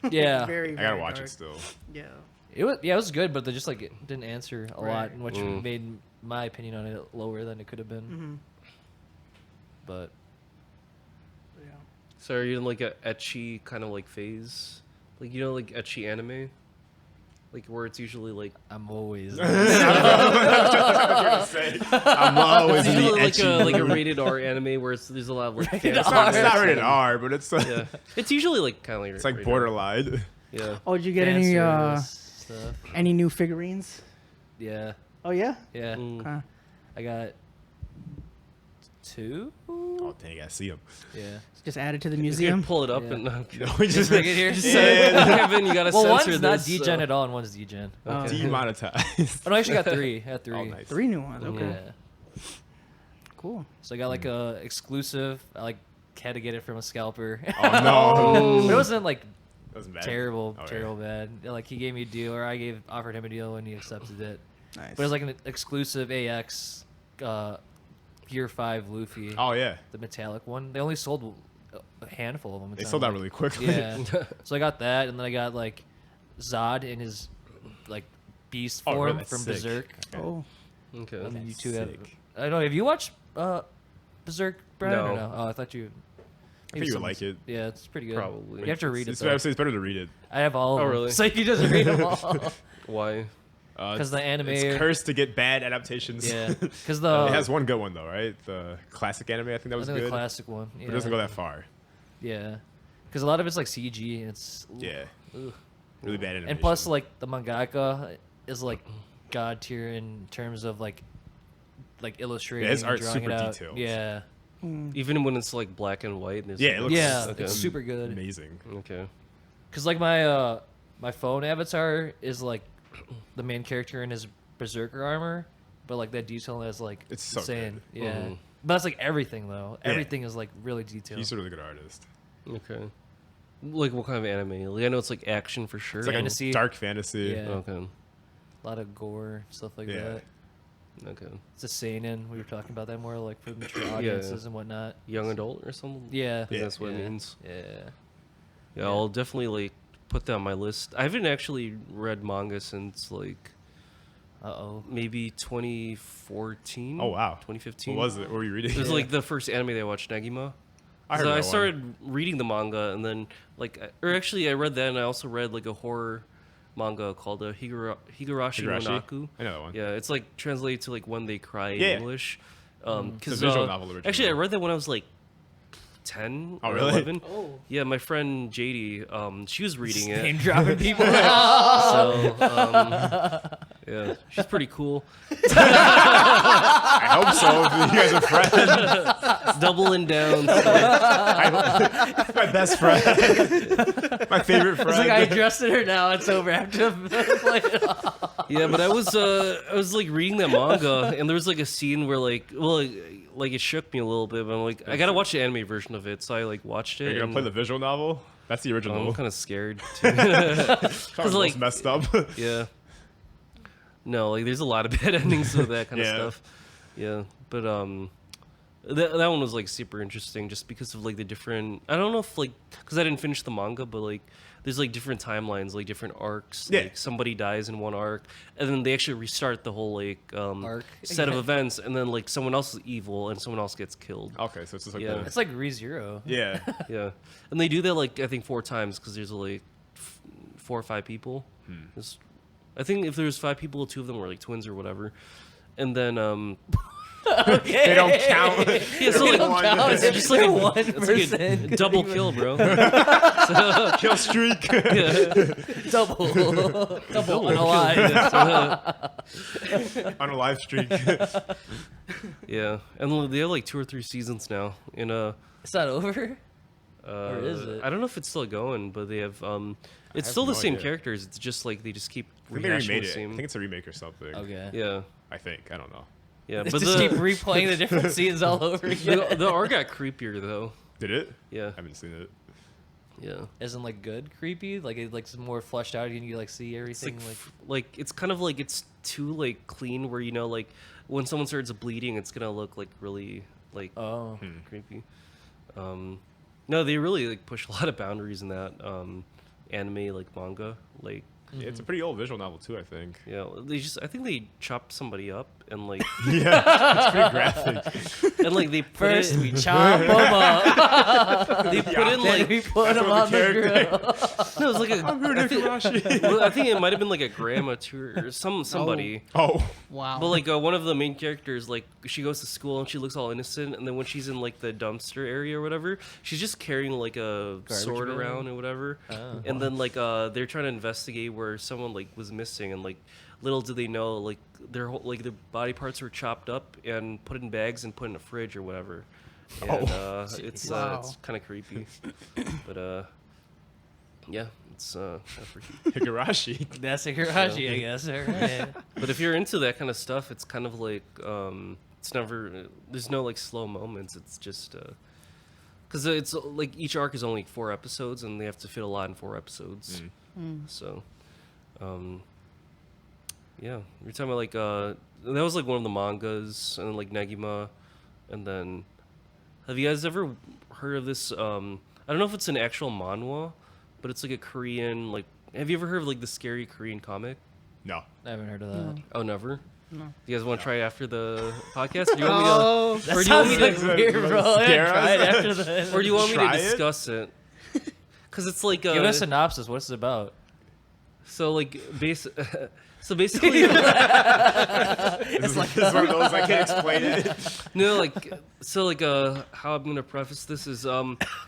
Yeah. very, I very gotta watch dark. it still. it was good, but they just like it didn't answer a lot, Right. which Mm. made my opinion on it lower than it could have been. Mm-hmm. But Yeah. So are you in like a ecchi kind of like phase? Like you know like ecchi anime? Like where it's usually like I'm always I'm always it's in the usually etchy like a mood. rated R anime where there's a lot of like Rated fantasy R. It's not and- rated R, but it's Yeah. It's usually like kind of like it's like rated R. borderline. Yeah. Oh, did you get fan any service stuff. any new figurines? Yeah, Oh yeah. yeah. Mm. Okay. I got 2. Oh dang, I see him. Yeah. Just add it to the You museum. pull it up Yeah. and No, we Just make it here. Kevin, you gotta Well, censor one's not this. degen at all, and one's degen. Okay. Demonetized. Oh, no, I actually got 3. I had 3. Oh, nice. 3 new ones. Okay. Yeah. Cool. So I got like a exclusive. I like had to get it from a scalper. Oh no. But it wasn't like That wasn't bad. terrible, Oh, yeah. terrible bad. Like he gave me a deal, or I offered him a deal, and he accepted it. Nice. But it was like an exclusive AX Gear 5 Luffy, Oh yeah. the metallic one. They only sold a handful of them. They sold out really quickly. Yeah. So I got that, and then I got like Zod in his like beast Oh, form really? That's from sick. Berserk. Oh. Okay. And then you That's two have. sick. I don't know. Have you watched Berserk, Brian? Or No. no? Oh, I thought you. I think you would like it. Yeah, it's pretty good. Probably. You have to read it. It's, though. it's better to read it. I have all of Oh, them. really? So you just read them all. Why? 'Cause the anime- It's cursed to get bad adaptations. Yeah. Because the. it has one good one though, right? The classic anime. I think that I was think good. the classic one. Yeah. But it doesn't go that far. Yeah. Because a lot of it's like CG, and it's. Yeah. Ugh. Really bad animation. And plus, like the mangaka is like god tier in terms of like illustrating. his and art's drawing super it out. detailed. Yeah. Even when it's like black and white. And it's Yeah, like, it looks Yeah, okay. it's super good. amazing. Okay. Cause like my phone avatar is like the main character in his berserker armor, but like that detail is like It's so insane. good. Yeah. Mhm. But that's like everything though. Yeah. Everything is like really detailed. He's a really good artist. Okay. Like what kind of anime? Like I know it's like action for sure. It's like Fantasy. a dark fantasy. Yeah. Okay. A lot of gore, stuff like Yeah. that. Okay. It's a seinen. We were talking about that more like for mature Yeah. audiences and whatnot. Young adult or something. Yeah. I think that's what yeah. it means. Yeah. Yeah, I'll definitely like put that on my list. I haven't actually read manga since like maybe 2014. Oh wow. 2015. What was it? What were you reading? It was like the first anime that I watched, Negima. I heard So that I one. started reading the manga, and then or actually I read that, and I also read like a horror manga called Higurashi no Higurashi? Naku. I know that one. Yeah, it's like translated to like When They Cry Yeah. in English. It's a visual novel originally. Actually, I read that when I was like 10 Oh, or really? 11. Oh. Yeah, my friend JD, she was reading it. Name dropping people. So, yeah, she's pretty cool. I hope so. If you guys are friends. Doubling down. My best friend. My favorite friend. It's like I adjusted her now. It's over after play it off. Yeah, but I was like reading that manga, and there was like a scene where like it shook me a little bit. But I'm like, I gotta watch the anime version of it, so I like watched it. Are you gonna and play the visual novel? That's the original. I'm kind of scared. Too. Cause like- messed up. Yeah. No, like there's a lot of bad endings to that kind Yeah. of stuff. Yeah, but that one was like super interesting just because of like the different. I don't know if like because I didn't finish the manga, but like there's like different timelines, like different arcs. Yeah. Like somebody dies in one arc, and then they actually restart the whole like Arc. set of Yeah. events, and then like someone else is evil and someone else gets killed. Okay, so it's just like Yeah. the, It's like ReZero. yeah. Yeah, and they do that like I think 4 times because there's like 4 or 5 people. It's- I think if there was 5 people, 2 of them were like twins or whatever, and then Okay. They don't count. yeah, so like One. it's just like One it's like a person. double kill, bro. Kill streak. double unalive. On a live streak. Yeah, and they have like 2 or 3 seasons now. In It's not over. Or is it? I don't know if it's still going, but they have it's have still the no same idea. characters. It's just like they just keep I think they rehashing remade the it. I same. think it's a remake or something. Okay. Yeah, I think. I don't know. yeah, They but just keep the, replaying the different scenes all over again. the art got creepier though. Did it? Yeah, I haven't seen it. yeah. Isn't like good creepy? Like it like some more fleshed out and you like see It's everything like, like it's kind of like it's too like clean where you know like when someone starts bleeding it's gonna look like really like oh. creepy. No, they really like push a lot of boundaries in that anime like manga. Like Yeah, it's a pretty old visual novel too, I think. yeah, I think they chopped somebody up and like Yeah, it's pretty graphic. and like they put First it, we chop them up, they put in then like we put That's them what on the the character- grill. no, it was like a I'm here, Higurashi. well, I think it might have been like a grandma too or somebody. Oh, Wow. But like one of the main characters, like she goes to school and she looks all innocent, and then when she's in like the dumpster area or whatever, she's just carrying like a Garbage sword bin? around or whatever. Oh. And then like they're trying to investigate where someone like was missing, and like little do they know, like their body parts were chopped up and put in bags and put in a fridge or whatever. And, it's kind of creepy, but yeah, it's kind of freaky. Higurashi. That's Higurashi, I guess. Right? But if you're into that kind of stuff, it's kind of like it's never. There's no like slow moments. It's just because it's like each arc is only 4 episodes, and they have to fit a lot in 4 episodes. So, yeah, you're talking about like that was like one of the mangas, and then like Negima, and then have you guys ever heard of this? I don't know if it's an actual manhwa, but it's like a Korean like. Have you ever heard of like the scary Korean comic? No. I haven't heard of that. Oh, never. No. You guys want to try it after the podcast? Or do you want me to, That or do you want me sounds to, like weird, bro. Scare Yeah, try it us? after the. or do you want me to Try it? discuss it? Because it's like Give us a synopsis. What's it about? so like so basically It's like this is one of those I can't explain it. no like so like how I'm gonna preface this is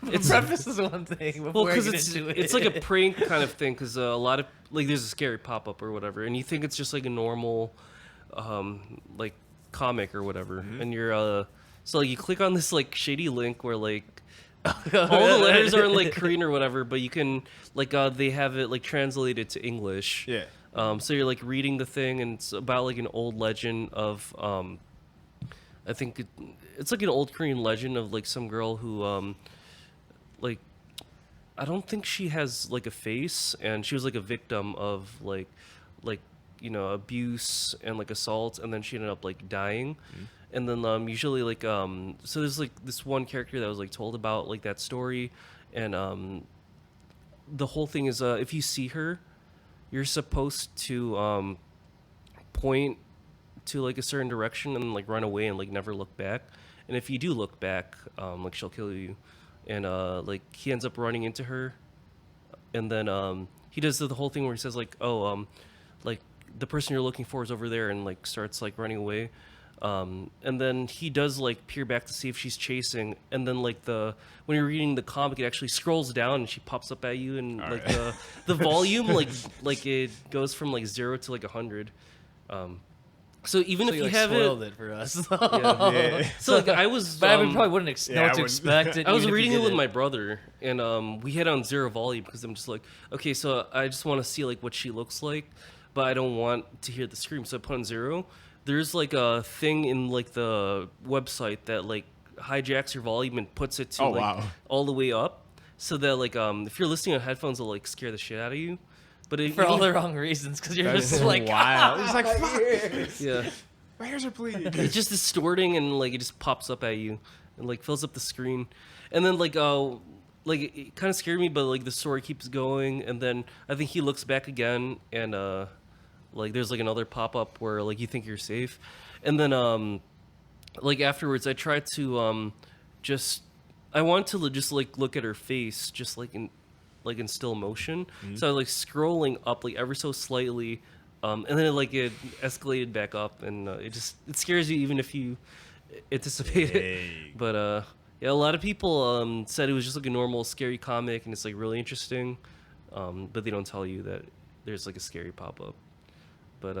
it's Preface is one thing. well Before because I get into it. it's like a prank kind of thing because a lot of like there's a scary pop up or whatever and you think it's just like a normal like comic or whatever and you're so like you click on this like shady link where like all the letters are in like Korean or whatever, but you can like they have it like translated to English. Yeah. So you're like reading the thing, and it's about like an old legend of I think it's like an old Korean legend of like some girl who like I don't think she has like a face, and she was like a victim of like you know abuse and like assault, and then she ended up like dying. And then usually like so there's like this one character that was like told about like that story, and the whole thing is if you see her, you're supposed to point to like a certain direction and like run away and like never look back. And if you do look back, like she'll kill you. And like he ends up running into her, and then he does the whole thing where he says like, oh, like the person you're looking for is over there, and like starts like running away. And then he does like peer back to see if she's chasing, and then like when you're reading the comic, it actually scrolls down and she pops up at you, and All like right. the volume like it goes from like 0 to like 100. So even So if you you like, have spoiled it, it for us. Yeah. so like I was, But I probably wouldn't know Yeah, what I to wouldn't. expect. I was even if you reading it did with my brother, and we had on 0 volume because I'm just like, okay, so I just want to see like what she looks like, but I don't want to hear the scream, so I put on 0. There's like a thing in like the website that like hijacks your volume and puts it to Oh, like wow. all the way up, so that like if you're listening on headphones, it'll like scare the shit out of you. But For all the wrong reasons, because you're That just is like, wild. It's like, fuck. yeah. My ears are bleeding. It's just distorting, and like it just pops up at you and like fills up the screen, and then like it kind of scared me, but like the story keeps going, and then I think he looks back again, and like there's like another pop-up where like you think you're safe, and then like afterwards I tried to I want to just like look at her face just like in still motion. So I was like scrolling up like ever so slightly, and then it escalated back up, and it scares you even if you anticipate it. Hey. But yeah, a lot of people said it was just like a normal scary comic, and it's like really interesting, but they don't tell you that there's like a scary pop-up. But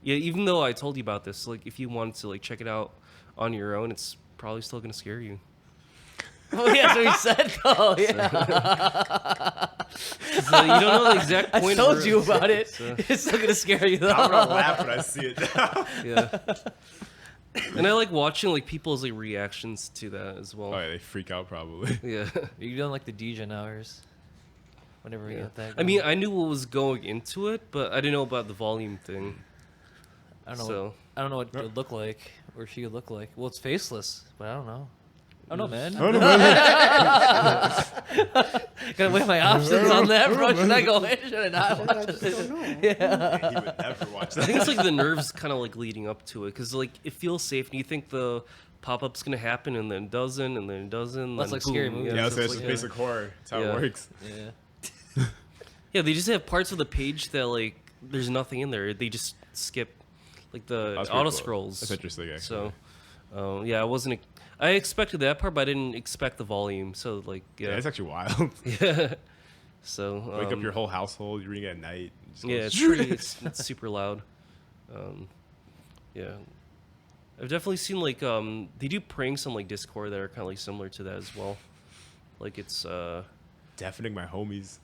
yeah, even though I told you about this, like if you wanted to like check it out on your own, it's probably still gonna scare you. well, yeah, so he said though. Yeah. So you don't know the exact I point. told where you about it. so, It's still gonna scare you though. I'm gonna laugh when I see it now. yeah. And I like watching like people's like reactions to that as well. Oh, yeah, they freak out probably. Yeah. You're doing like the DJ hours. Whenever we Yeah. get that. I mean, going. I knew what was going into it, but I didn't know about the volume thing. I don't know. So I don't know what it would look like or she would look like. Well, it's faceless, but I don't know. I don't know, man. I don't know, man. Gotta weigh my options on that, bro. Should I go in? Should I not? I just don't know. Yeah. He would never watch I that. think it's like the nerves kind of like leading up to it, because like it feels safe, and you think the pop-up's gonna happen, and then it doesn't, and then it doesn't. That's then like scary boom. movies. Yeah, so so it's it's like- basic horror. That's how Yeah. it works. Yeah. Yeah, they just have parts of the page that like there's nothing in there. They just skip like the That's pretty auto cool. scrolls. That's interesting, actually. So, yeah, I wasn't. I expected that part, but I didn't expect the volume. So like, Yeah, yeah, it's actually wild. yeah. So Wake up your whole household. You're reading at night. It just yeah, goes, it's pretty. It's super loud. Yeah. I've definitely seen like they do pranks on like Discord that are kind of like similar to that as well. Like it's Deafening my homies.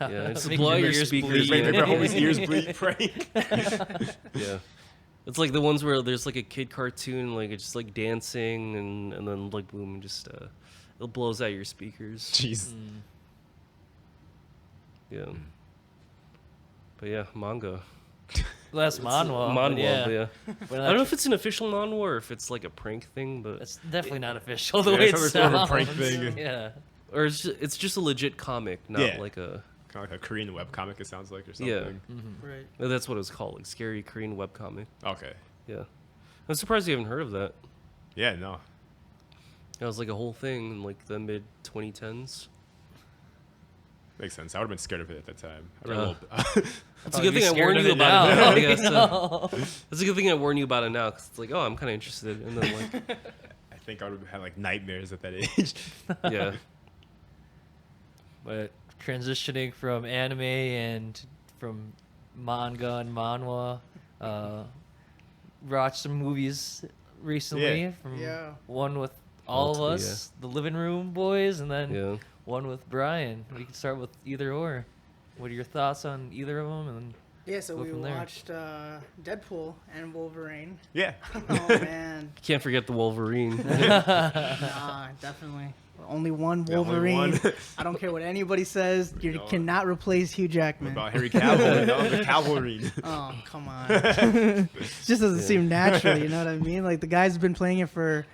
yeah, it's Making blow out your your ears speakers. bleed. Make man. my homies' ears bleed. Prank. Yeah. It's like the ones where there's like a kid cartoon, like it's just like dancing and then like boom, just it blows out your speakers. Jeez. Yeah. But yeah, manga. Well, that's manhwa. Manhwa, but yeah. but yeah. But I don't know if it's an official manhwa or if it's like a prank thing, but It's definitely not official the Yeah, way it it's more of a prank sounds. thing. Yeah. or it's just a legit comic, not Yeah. like a. Kind of like a Korean webcomic, it sounds like, or something. Yeah. Right. No, that's what it's called, like scary Korean webcomic. Okay. Yeah. I'm surprised you haven't heard of that. Yeah, no. That was like a whole thing in like the mid 2010s. Makes sense. I would have been scared of it at that time. I read a Uh. little That's a Probably good be thing I scared warned of you it about it now. now. I guess. No. That's a good thing I warned you about it now, because it's like, oh, I'm kind of interested, and then like, I think I would have had like nightmares at that age. yeah, But transitioning from anime and from manga and manhwa, watched some movies recently. Yeah. From Yeah. one with all of Multiple, us, the Livin Room boys, and then yeah. one with Bryan. We can start with either or. What are your thoughts on either of them? And Yeah, so Go we from there. watched Deadpool and Wolverine. Yeah. Oh man, Can't forget the Wolverine. nah, definitely. Only one The only Wolverine. one. I don't care what anybody says. You know. cannot replace Hugh What Jackman. about Harry Cavill? You know, the cavalry. Oh, come on. It just doesn't Yeah. seem natural, you know what I mean? Like the guy's been playing it for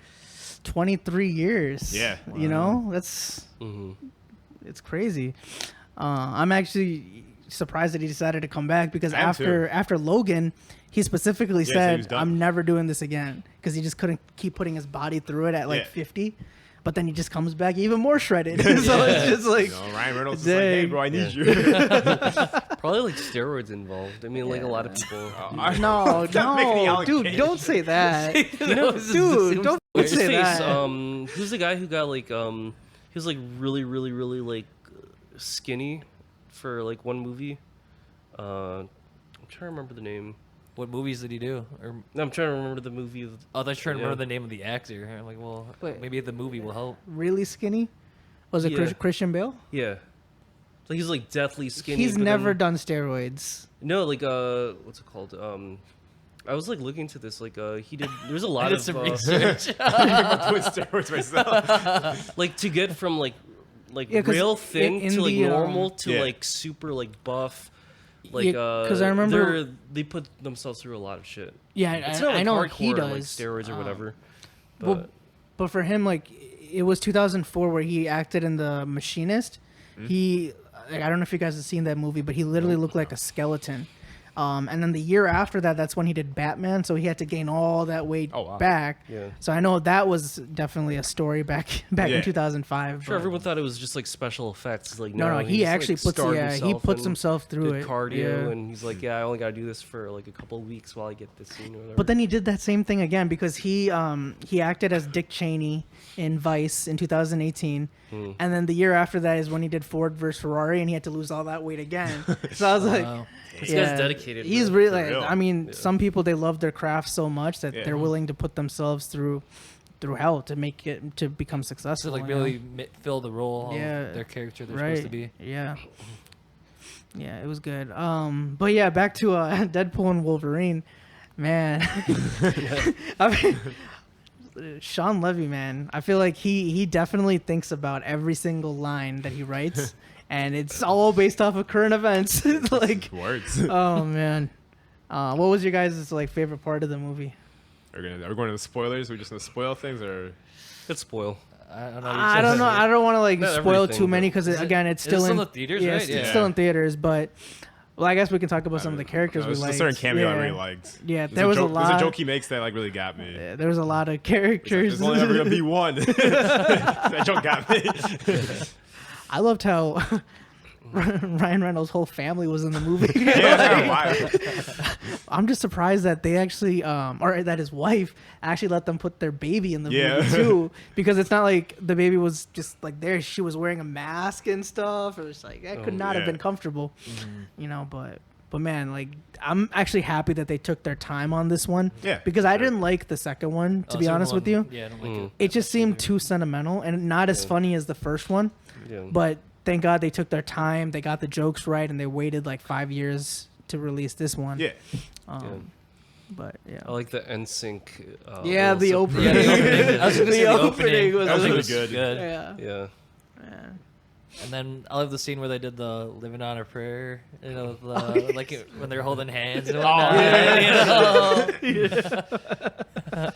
23 years. Yeah. You know? That's hmm it's crazy. I'm actually surprised that he decided to come back because I am after Logan, he specifically Yeah, so he was said, done. "I'm never doing this again," because he just couldn't keep putting his body through it at like Yeah. 50. But then he just comes back even more shredded. So it's just like, You know, Ryan Reynolds is like, hey, dang. bro, I need you. Probably like steroids involved. I mean, like a lot of Yeah. people. no, Don't make any no, dude, allegations. don't say that. You know, Dude, don't What's his say face? that. Who's the guy who got like he was like really, really, really like skinny for like one movie. I'm trying to remember the name. what movies did he do? Or No, I'm trying to remember the movie. oh, they're trying to Yeah. remember the name of the actor. I'm like, well, Wait. maybe the movie will help. Really skinny? Was it Yeah. Christian Bale? Yeah. Like he's like deathly skinny. He's but never then- done steroids. No, like what's it called? I was like looking into this. Like he did. There's a I lot did of some research. I'm doing steroids myself. like to get from like Yeah, 'cause real thin in to like the, normal to Yeah. like super like buff. Like Yeah, 'cause I remember- they put themselves through a lot of shit. Yeah, It's I not like know hardcore he does. like steroids or whatever. But Well, but for him, like it was 2004 where he acted in The Machinist. He, like, I don't know if you guys have seen that movie, but he literally looked like a skeleton. And then the year after that, that's when he did Batman. So he had to gain all that weight Oh, wow. back. yeah. So I know that was definitely a story back Yeah. in 2005. I'm sure but- everyone thought it was just like special effects. Like no, he just, actually like, puts starved he puts and himself through did it. cardio, Yeah. and he's like, yeah, I only gotta do this for like a couple of weeks while I get this scene or whatever. But then he did that same thing again because he acted as Dick Cheney in Vice in 2018, and then the year after that is when he did Ford versus Ferrari, and he had to lose all that weight again. So I was like, Wow. This guy's dedicated, He's man. really. For real. I mean, Yeah. some people they love their craft so much that Yeah. they're willing to put themselves through hell to make it to become To successful. like you know? really fill the role of Yeah. their character they're right? supposed to be. Yeah. Yeah, it was good. But yeah, back to Deadpool and Wolverine, man. I mean, Sean Levy, man. I feel like he definitely thinks about every single line that he writes, and it's all based off of current events. Like, Words. oh man, what was your guys' like favorite part of the movie? Are we going to the spoilers? Are we just going to spoil things? Or Could spoil. I don't know. I don't know. I don't want to like Not spoil everything, too many but- because again, it's Is it still still in in theaters, yeah, right? it's Yeah. still in theaters. But well, I guess we can talk about some of the characters we there's liked. a certain cameo I Yeah. really liked. Yeah, There's there was a joke, lot. There's a joke he makes that like really got me. Yeah, there was a lot of He's like, characters. there's only ever gonna be one. That joke got me. I loved how Ryan Reynolds' whole family was in the movie. Yeah, why? I'm just surprised that they actually, or that his wife actually let them put their baby in the Yeah. movie too, because it's not like the baby was just like there. She was wearing a mask and stuff. It was like that could Oh, not have yeah. been comfortable, you know. But But man, like I'm actually happy that they took their time on this one. Yeah, Because I didn't like the second one, to be second honest with one, you. Yeah, I don't like it. It just seemed too sentimental and not as funny as the first one. Yeah. But thank God they took their time. They got the jokes right, and they waited like 5 years to release this one. Yeah. But yeah. I like the NSYNC. Yeah, the opening. Yeah, the opening. I was gonna say the opening was That was really really good. Yeah. Yeah. Yeah. And then I love the scene where they did the "Living on a Prayer," you know, like when they're holding hands and whatnot. You know?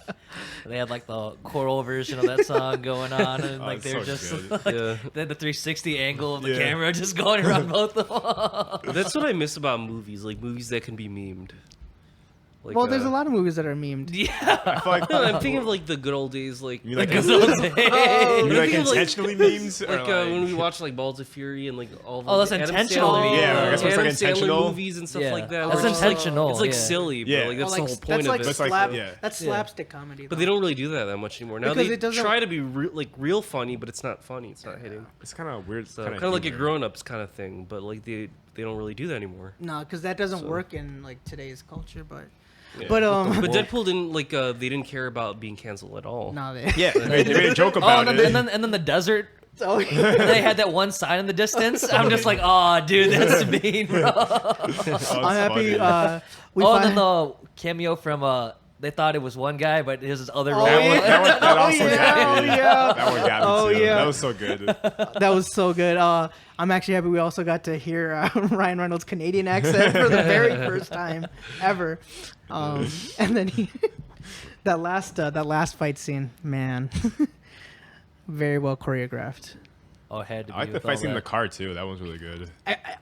They had like the choral version of that song going on, and like it's they're so just good. like, they had the 360 angle of the Yeah. camera just going around both of them. That's what I miss about movies, like movies that can be memed. Like, Well, there's a lot of movies that are memed. Yeah, I feel like No, I'm thinking of like the good old days, like you mean like, because those days. you mean like think of, like- intentionally memes or like when we watch like Balls of Fury and like all of Oh, that's Adam intentional Sandler, memes. Yeah, I guess it's Adam like Sandler intentional. movies and stuff Yeah. like that. That's where it's like- intentional. It's like yeah. silly, but Yeah. like that's Well, the like, whole point that's of like it. That's like- slap, yeah. that's Yeah. slapstick comedy. But they don't really do that much anymore. Now Because they it doesn't- try to be like real funny, but it's not funny. It's not hitting. It's kind of weird. So kind of like a grown-ups kind of thing, but like they don't really do that anymore. No, because that doesn't So- work in like today's culture. But Yeah. but But Deadpool didn't like they didn't care about being canceled at all. no, they Yeah, they made a joke Oh, about and it. then the desert. Oh, They had that one sign in the distance. I'm just like, oh, dude, that's mean, bro. I'm happy. Funny. We And find- then the cameo from they thought it was one guy, but it was his other Oh, role. yeah. That also yeah, got me. oh, yeah. That one got me Oh, too. yeah. That was so good. that was so good. I'm actually happy we also got to hear Ryan Reynolds' Canadian accent for the very first time ever. And then that last fight scene, man, very well choreographed. Oh, it had to be I like the with fight all scene in the that. car too. That one's really good.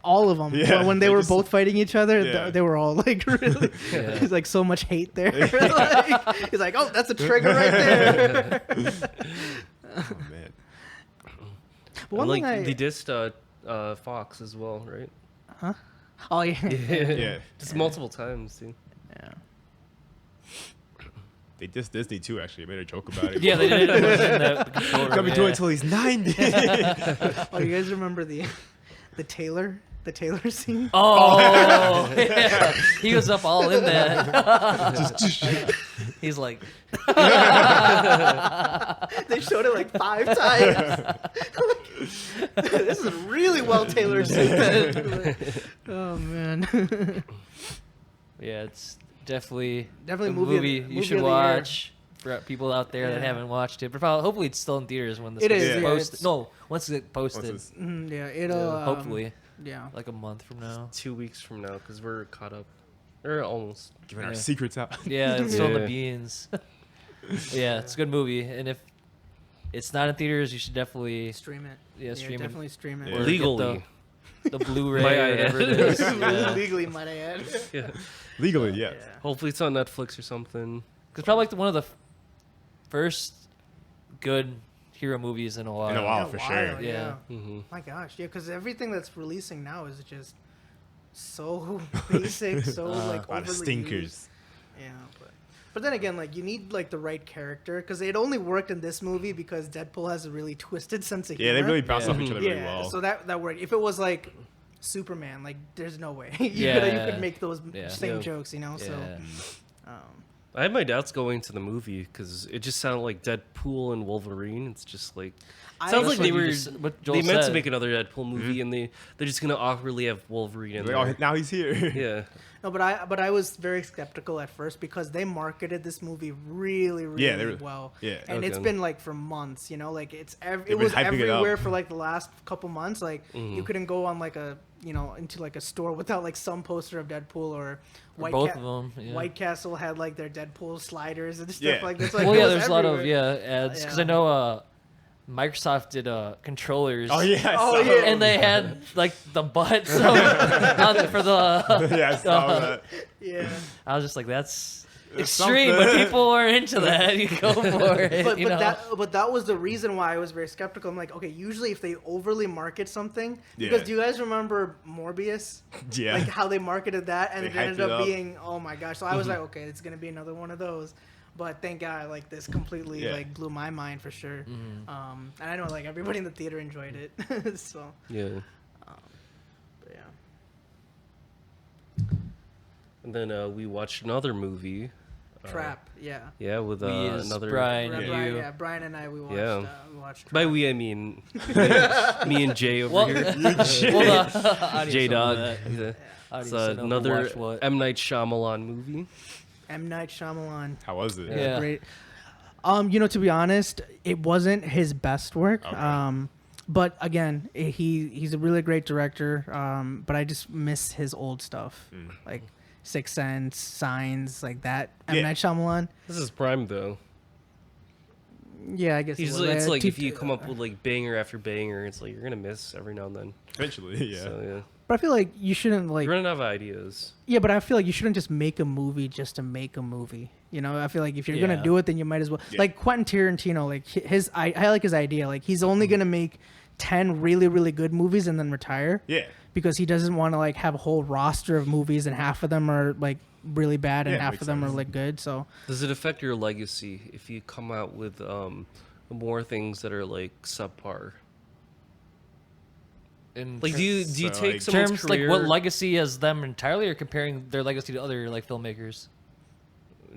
All of them. Yeah, When they they were just- both fighting each other, Yeah. they were all like really. Yeah. There's like so much hate there. Like, he's like, oh, that's a trigger right there. Oh man. But one like thing they dissed Fox as well, right? oh yeah. Yeah. Just multiple times, too. Yeah. They dissed Disney too. Actually, they made a joke about it. Yeah, they did. The control Gonna room, be yeah. doing until he's 90. Oh, you guys remember the Taylor scene? Oh, yeah. He was up all in that. He's like, They showed it like 5 times. This is really well tailored scene. Oh man. yeah, it's definitely Definitely a movie movie of you should the year. watch. For people out there that Yeah. haven't watched it, but probably, hopefully it's still in theaters when this It gets is, yeah, posted. it's- No, once it's posted, Once it's- Yeah, it'll hopefully Yeah. like a month from now. 2 weeks from now, because we're caught up, or almost. Giving our Yeah. secrets out. Yeah, it's still in the Yeah. beans. Yeah, it's a good movie, and if it's not in theaters, you should definitely Stream it. Yeah, stream it. definitely stream it. Yeah. or get Legally. the Blu-ray Might I or whatever add. it is. Yeah. Legally, might I add. Yeah. Legally, yes. Yeah. Hopefully it's on Netflix or something. It's probably like one of the first good hero movies in a while. In a while. In a for while, sure. Yeah. Hmm. My gosh, yeah, because everything that's releasing now is just so basic, so like A lot of overly stinkers. used. Yeah, but then again, like you need like the right character because it only worked in this movie because Deadpool has a really twisted sense of Yeah, humor. they really bounce off Yeah. each other yeah, really well. so that worked. If it was like Superman, like there's no way you Yeah. could make those Yeah. same Yeah. jokes, you know. So Yeah. I had my doubts going to the movie because it just sounded like Deadpool and Wolverine. It's just like I- sounds That's like they what you were just- what Joel they meant to said. make another Deadpool movie and they're just gonna awkwardly have Wolverine in Like, oh, there. now he's here. Yeah, No, but I was very skeptical at first because they marketed this movie really Yeah, they were- well. yeah. And it's Okay. been like for months, you know, like it been was hyping it up. everywhere for like the last couple months. Like you couldn't go on like a into like a store without like some poster of Deadpool or both of them, yeah. White Castle had like their Deadpool sliders and stuff Yeah. like this. Like, Well, it yeah, was there's a lot of everywhere. ads because Yeah. I know Microsoft did controllers. Oh yeah. I Oh, saw yeah. And they had like the butts for the. that. Yeah, I saw that. Yeah. I was just like, that's It's extreme, but something. people are into that. You go for it. But, you know? that was the reason why I was very skeptical. I'm like, okay, usually if they overly market something, because Yeah. do you guys remember Morbius? Yeah. Like how they marketed that, and They it hyped ended it up up. being, oh my gosh. So I was like, okay, it's gonna be another one of those. But thank God, like this completely Yeah. like blew my mind for sure. And I know like everybody in the theater enjoyed it. So yeah. but yeah. And then we watched another movie. Trap. Yeah. Yeah, with We is another. Brian, Brian, you. Brian and I we watched. Yeah. We watched. By Trap. we, I mean me and Jay over Well, here. J Dog. Yeah. It's another M Night Shyamalan movie. M Night Shyamalan. How was it? Yeah. Great. To be honest, it wasn't his best work. Okay. But again, he's a really great director. But I just miss his old stuff, like Sixth Sense, Signs, like that. M Night Shyamalan. This is prime though. Yeah, I guess It's like if you come up with like banger after banger, it's like you're gonna miss every now and then. Eventually, yeah. So yeah, But I feel like you shouldn't like. you're running out of ideas. Yeah, but I feel like you shouldn't just make a movie just to make a movie. I feel like if you're gonna do it, then you might as well. Yeah. Like Quentin Tarantino, like I like his idea. Like he's only gonna make 10 really really good movies and then retire. Yeah. Because he doesn't want to like have a whole roster of movies and half of them are like really bad and Yeah, half makes of them are sense. like good. So Does it affect your legacy if you come out with more things that are like subpar? In Like, do you So, take like, someone's terms career? like what legacy has them entirely, or comparing their legacy to other like filmmakers?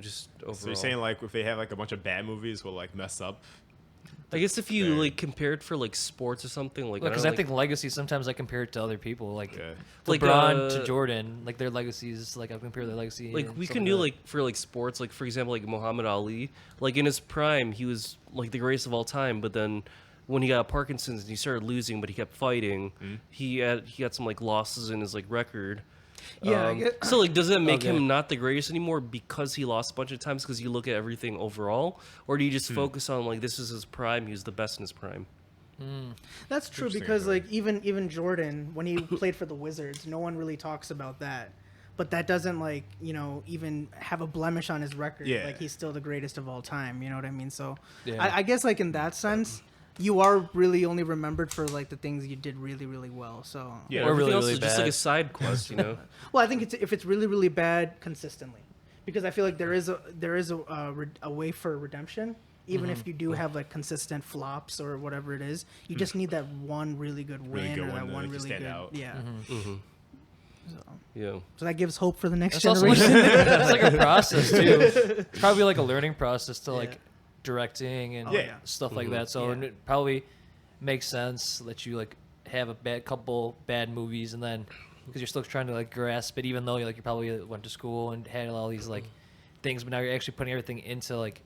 Just overall. So you're saying like if they have like a bunch of bad movies, will like mess up? I guess if you Fair. like compared for like sports or something like Because I I, don't know, think legacy sometimes I compare it to other people, like Yeah. Like, LeBron to Jordan, like their legacies. Like I compare their legacy. like and we stuff can like do that. like for like sports, like for example like Muhammad Ali, like in his prime he was like the greatest of all time, but then when he got Parkinson's and he started losing but he kept fighting, he got some like losses in his like record. Yeah, I get- so like does that make Okay. him not the greatest anymore because he lost a bunch of times because you look at everything overall, or do you just focus on like this is his prime, he was the best in his prime? that's true Interesting, because though. like even Jordan when he played for the Wizards, no one really talks about that. But that doesn't like even have a blemish on his record. Yeah. Like he's still the greatest of all time. You know what I mean? So Yeah. I guess like in that sense, you are really only remembered for like the things you did really really well. So Yeah. Or everything really, else really is just like bad. a side quest, you know? Well, I think if it's really really bad consistently, because I feel like there is a way for redemption. Even if you do have like consistent flops or whatever it is, you just need that one really good win Really good or that one to, one like, really stand good out. yeah. Yeah. So that gives hope for the next It's also generation. it's like a process too. It's probably like a learning process to like Yeah. directing and Yeah. stuff like that. So Yeah. it probably makes sense that you like have a couple bad movies and then because you're still trying to like grasp it, even though you probably went to school and had all these like things, but now you're actually putting everything into like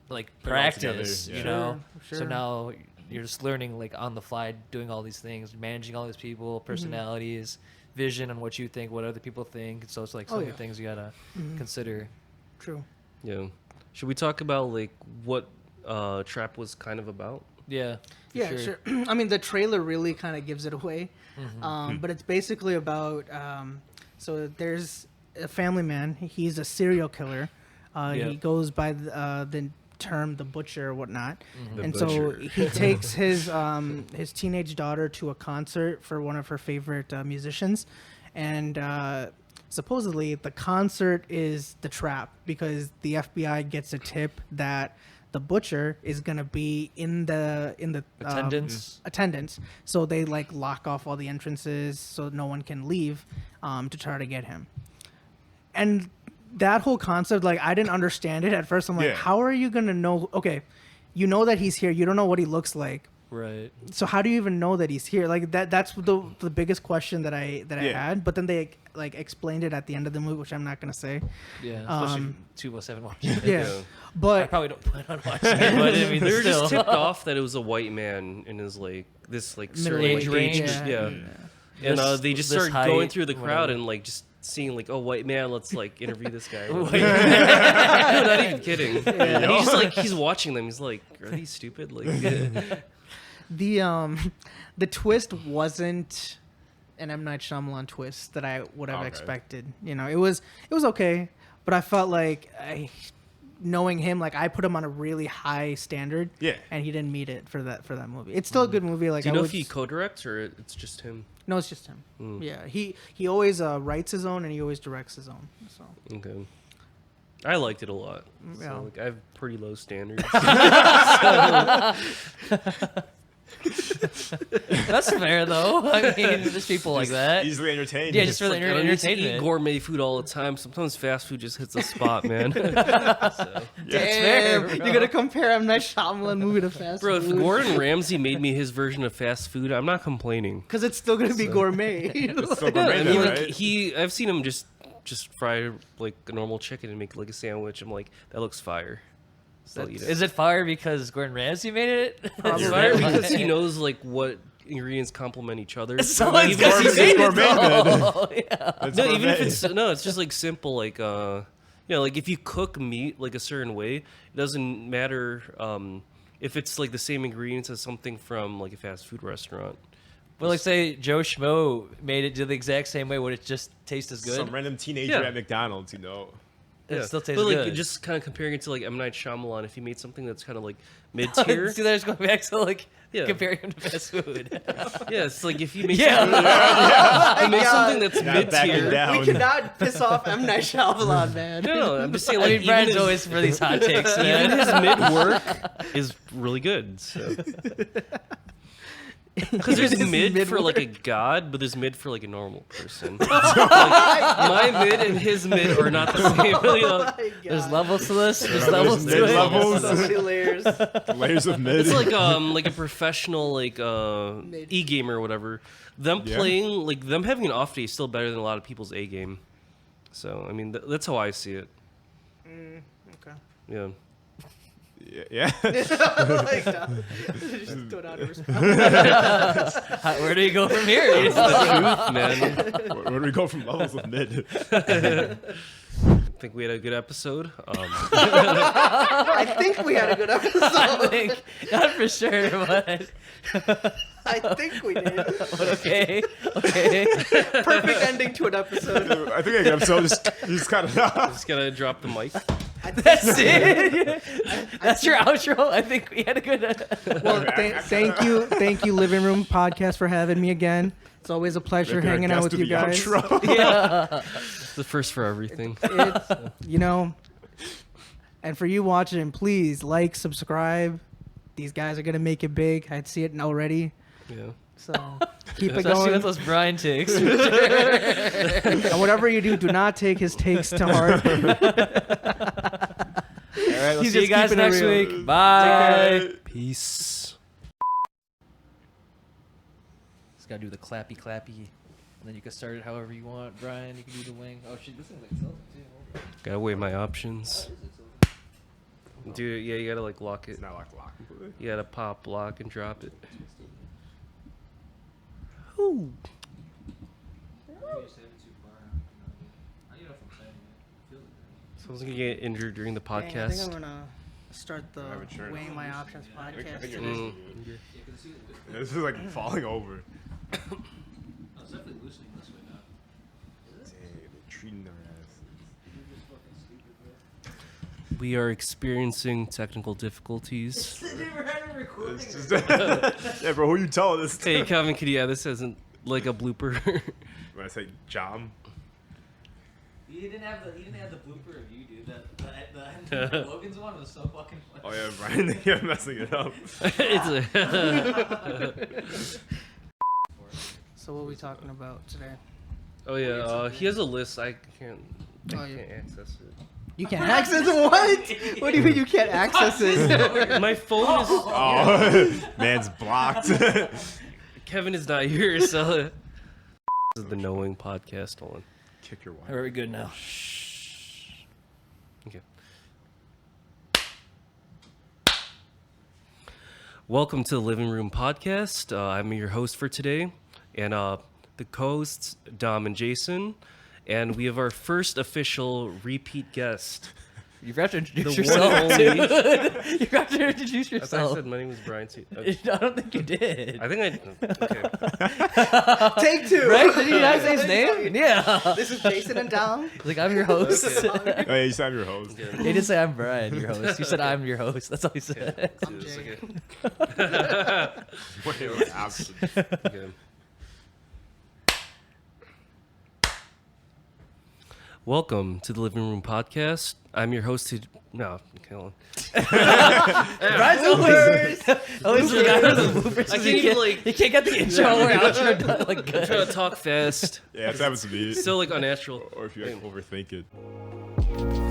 Put it all practice, together, you yeah. know. Sure. So now you're just learning like on the fly, doing all these things, managing all these people, personalities, vision, and what you think, what other people think. So it's like so Oh, many yeah. things you gotta consider. True. Yeah. Should we talk about like what Trap was kind of about? Yeah. for Yeah, sure. I mean, the trailer really kind of gives it away, but it's basically about. So there's a family man. He's a serial killer. Yeah. He goes by the term the butcher or whatnot, The and so Butcher. he takes his teenage daughter to a concert for one of her favorite musicians, and supposedly the concert is the trap because the FBI gets a tip that the butcher is gonna be in the attendance, so they like lock off all the entrances so no one can leave to try to get him. And that whole concept, like I didn't understand it at first. I'm like, Yeah. how are you gonna know? Okay, you know that he's here, you don't know what he looks like, Right. so how do you even know that he's here? Like that's the biggest question that I Yeah. had. But then they like explained it at the end of the movie, which I'm not gonna say. Yeah. Especially if two of us haven't watched it. Yeah, Yeah. I but probably don't plan on watching it, but I mean, They were still. just tipped off that it was a white man in his like this like certain age like, range. Yeah. And This- they just this started going height, through the crowd whatever. and like just seeing like, oh, white man, let's like interview this guy. White No, not even kidding. And he's just like he's watching them. He's like, are these stupid? Like, the twist wasn't an M. Night Shyamalan twist that I would have Okay. expected. You know, it was okay, but I felt like knowing him, like I put him on a really high standard. Yeah. And he didn't meet it for that movie. It's still a good movie. Like do you I know would, if he co-directs or it's just him? No, it's just him. Yeah, he always writes his own and he always directs his own. So Okay. I liked it a lot. Yeah. So, like, I have pretty low standards. That's fair though. I mean, there's people like that. Easily entertained. Yeah, just for the I don't need to eat entertainment. gourmet food all the time. Sometimes fast food just hits a spot, man. So. Damn, bro. you're gonna compare M. Night Shyamalan movie to fast Bro, if food? Gordon Ramsay made me his version of fast food, I'm not complaining. Because it's still gonna be gourmet. It's so Yeah, gourmet, I mean, though, like, right? I've seen him just fry like a normal chicken and make like a sandwich. I'm like, that looks fire. So I'll eat it. Is it fire because Gordon Ramsay made it? Probably. It's fire because he knows like what ingredients complement each other. So Even it's because if he it's- made it. gourmet, though. Yeah. It's no, even if gourmet. it's it's just like simple, like like if you cook meat like a certain way, it doesn't matter if it's like the same ingredients as something from like a fast food restaurant. Well, like say Joe Schmo made it do the exact same way. Would it just taste as good? Some random teenager Yeah. at McDonald's, you know. It still tastes but like good. just kind of comparing it to like M. Night Shyamalan, if he made something that's kind of like mid tier, See, there's going back to like Yeah. comparing him to fast food. yeah, it's like if you make Yeah. something, you make something that's Not mid backing tier. down. We cannot piss off M. Night Shyamalan, man. No, I'm just saying I like mean, Brian's even his, always for these hot takes, even man. his mid work is really good. So. Because there's His mid for like a mid-work. god, but there's mid for like a normal person. Like, my mid and his mid are not the same. You know? There's levels to this. There's There's levels to it. mid-levels. So many layers. Layers of mid. It's like a professional like e gamer or whatever. Them Yeah. playing like them having an off day is still better than a lot of people's A game. So I mean that's how I see it. Okay. Yeah. yeah. Like, just go down to respect. Where do you go from here? You It's know? the truth, man. Where do we go from levels of mid? I think we had a good episode. I think we had a good I episode. think not for sure, but I think we did. okay. Perfect ending to an episode. I think an episode just kind of. Just gotta drop the mic. That's it. That's your outro. I think we had a good. Well, thank you, Living Room Podcast, for having me again. It's always a pleasure hanging out with you guys. Yeah. It's the first for everything. It's, and for you watching, please like, subscribe. These guys are gonna make it big. I'd see it already. Yeah. So keep it Especially going. with those Bryan takes. And whatever you do not take his takes to heart. All right, we'll He's see you just guys keeping it next real. week. Bye. Peace. Just gotta do the clappy, and then you can start it however you want. Brian, you can do the wing. Oh shit, this thing's like tilted too. Gotta weigh my options. Dude, yeah, you gotta like lock it. It's not locked completely. You gotta pop, lock, and drop it. Ooh. Someone's gonna get injured during the Dang, I think podcast. I'm gonna start the have insurance. Weighing My Options podcast. Mm. This is like falling over. Dang, they're treating their ass. We are experiencing technical difficulties. It's just, yeah, bro, who you telling this to? Hey, Calvin, could you add this as like a blooper? When I say Jam, You didn't have the blooper of you, dude. The Logan's one was so fucking funny. oh yeah, Brian, you're messing it up. It's a So what are we talking about today? oh yeah, he has a list. I can't Oh, yeah. access it. You can't access what? What do you mean you can't access it? My phone is. Oh, man's blocked. Kevin is not here, so. This is the Knowing Podcast. Hold on. Kick your wife. Are we good now? Okay. Welcome to the Living Room Podcast. I'm your host for today, and the co-hosts Dom and Jason, and we have our first official repeat guest. You have to introduce The yourself, one and dude. only- You have to introduce I thought I yourself. said my name was Bryan too. I don't think you did. I think I. Okay. Take two. Right? Did you not say his name? Yeah. This is Jason and Dom. Like, I'm your host. Oh, yeah, you said I'm your host. Okay. He didn't say I'm Brian, your host. You said I'm your host. That's all he said. I'm It's Jay. okay. Wait, what's absent? Okay. Welcome to the Livin Room Podcast. I'm your host. No, come on. Brian's always the guy with the bloopers. I can't even like. You can't get the intro or outro done like I'm good. trying to talk fast. Yeah, it's happens to me. Still like unnatural. Or if you like, overthink it.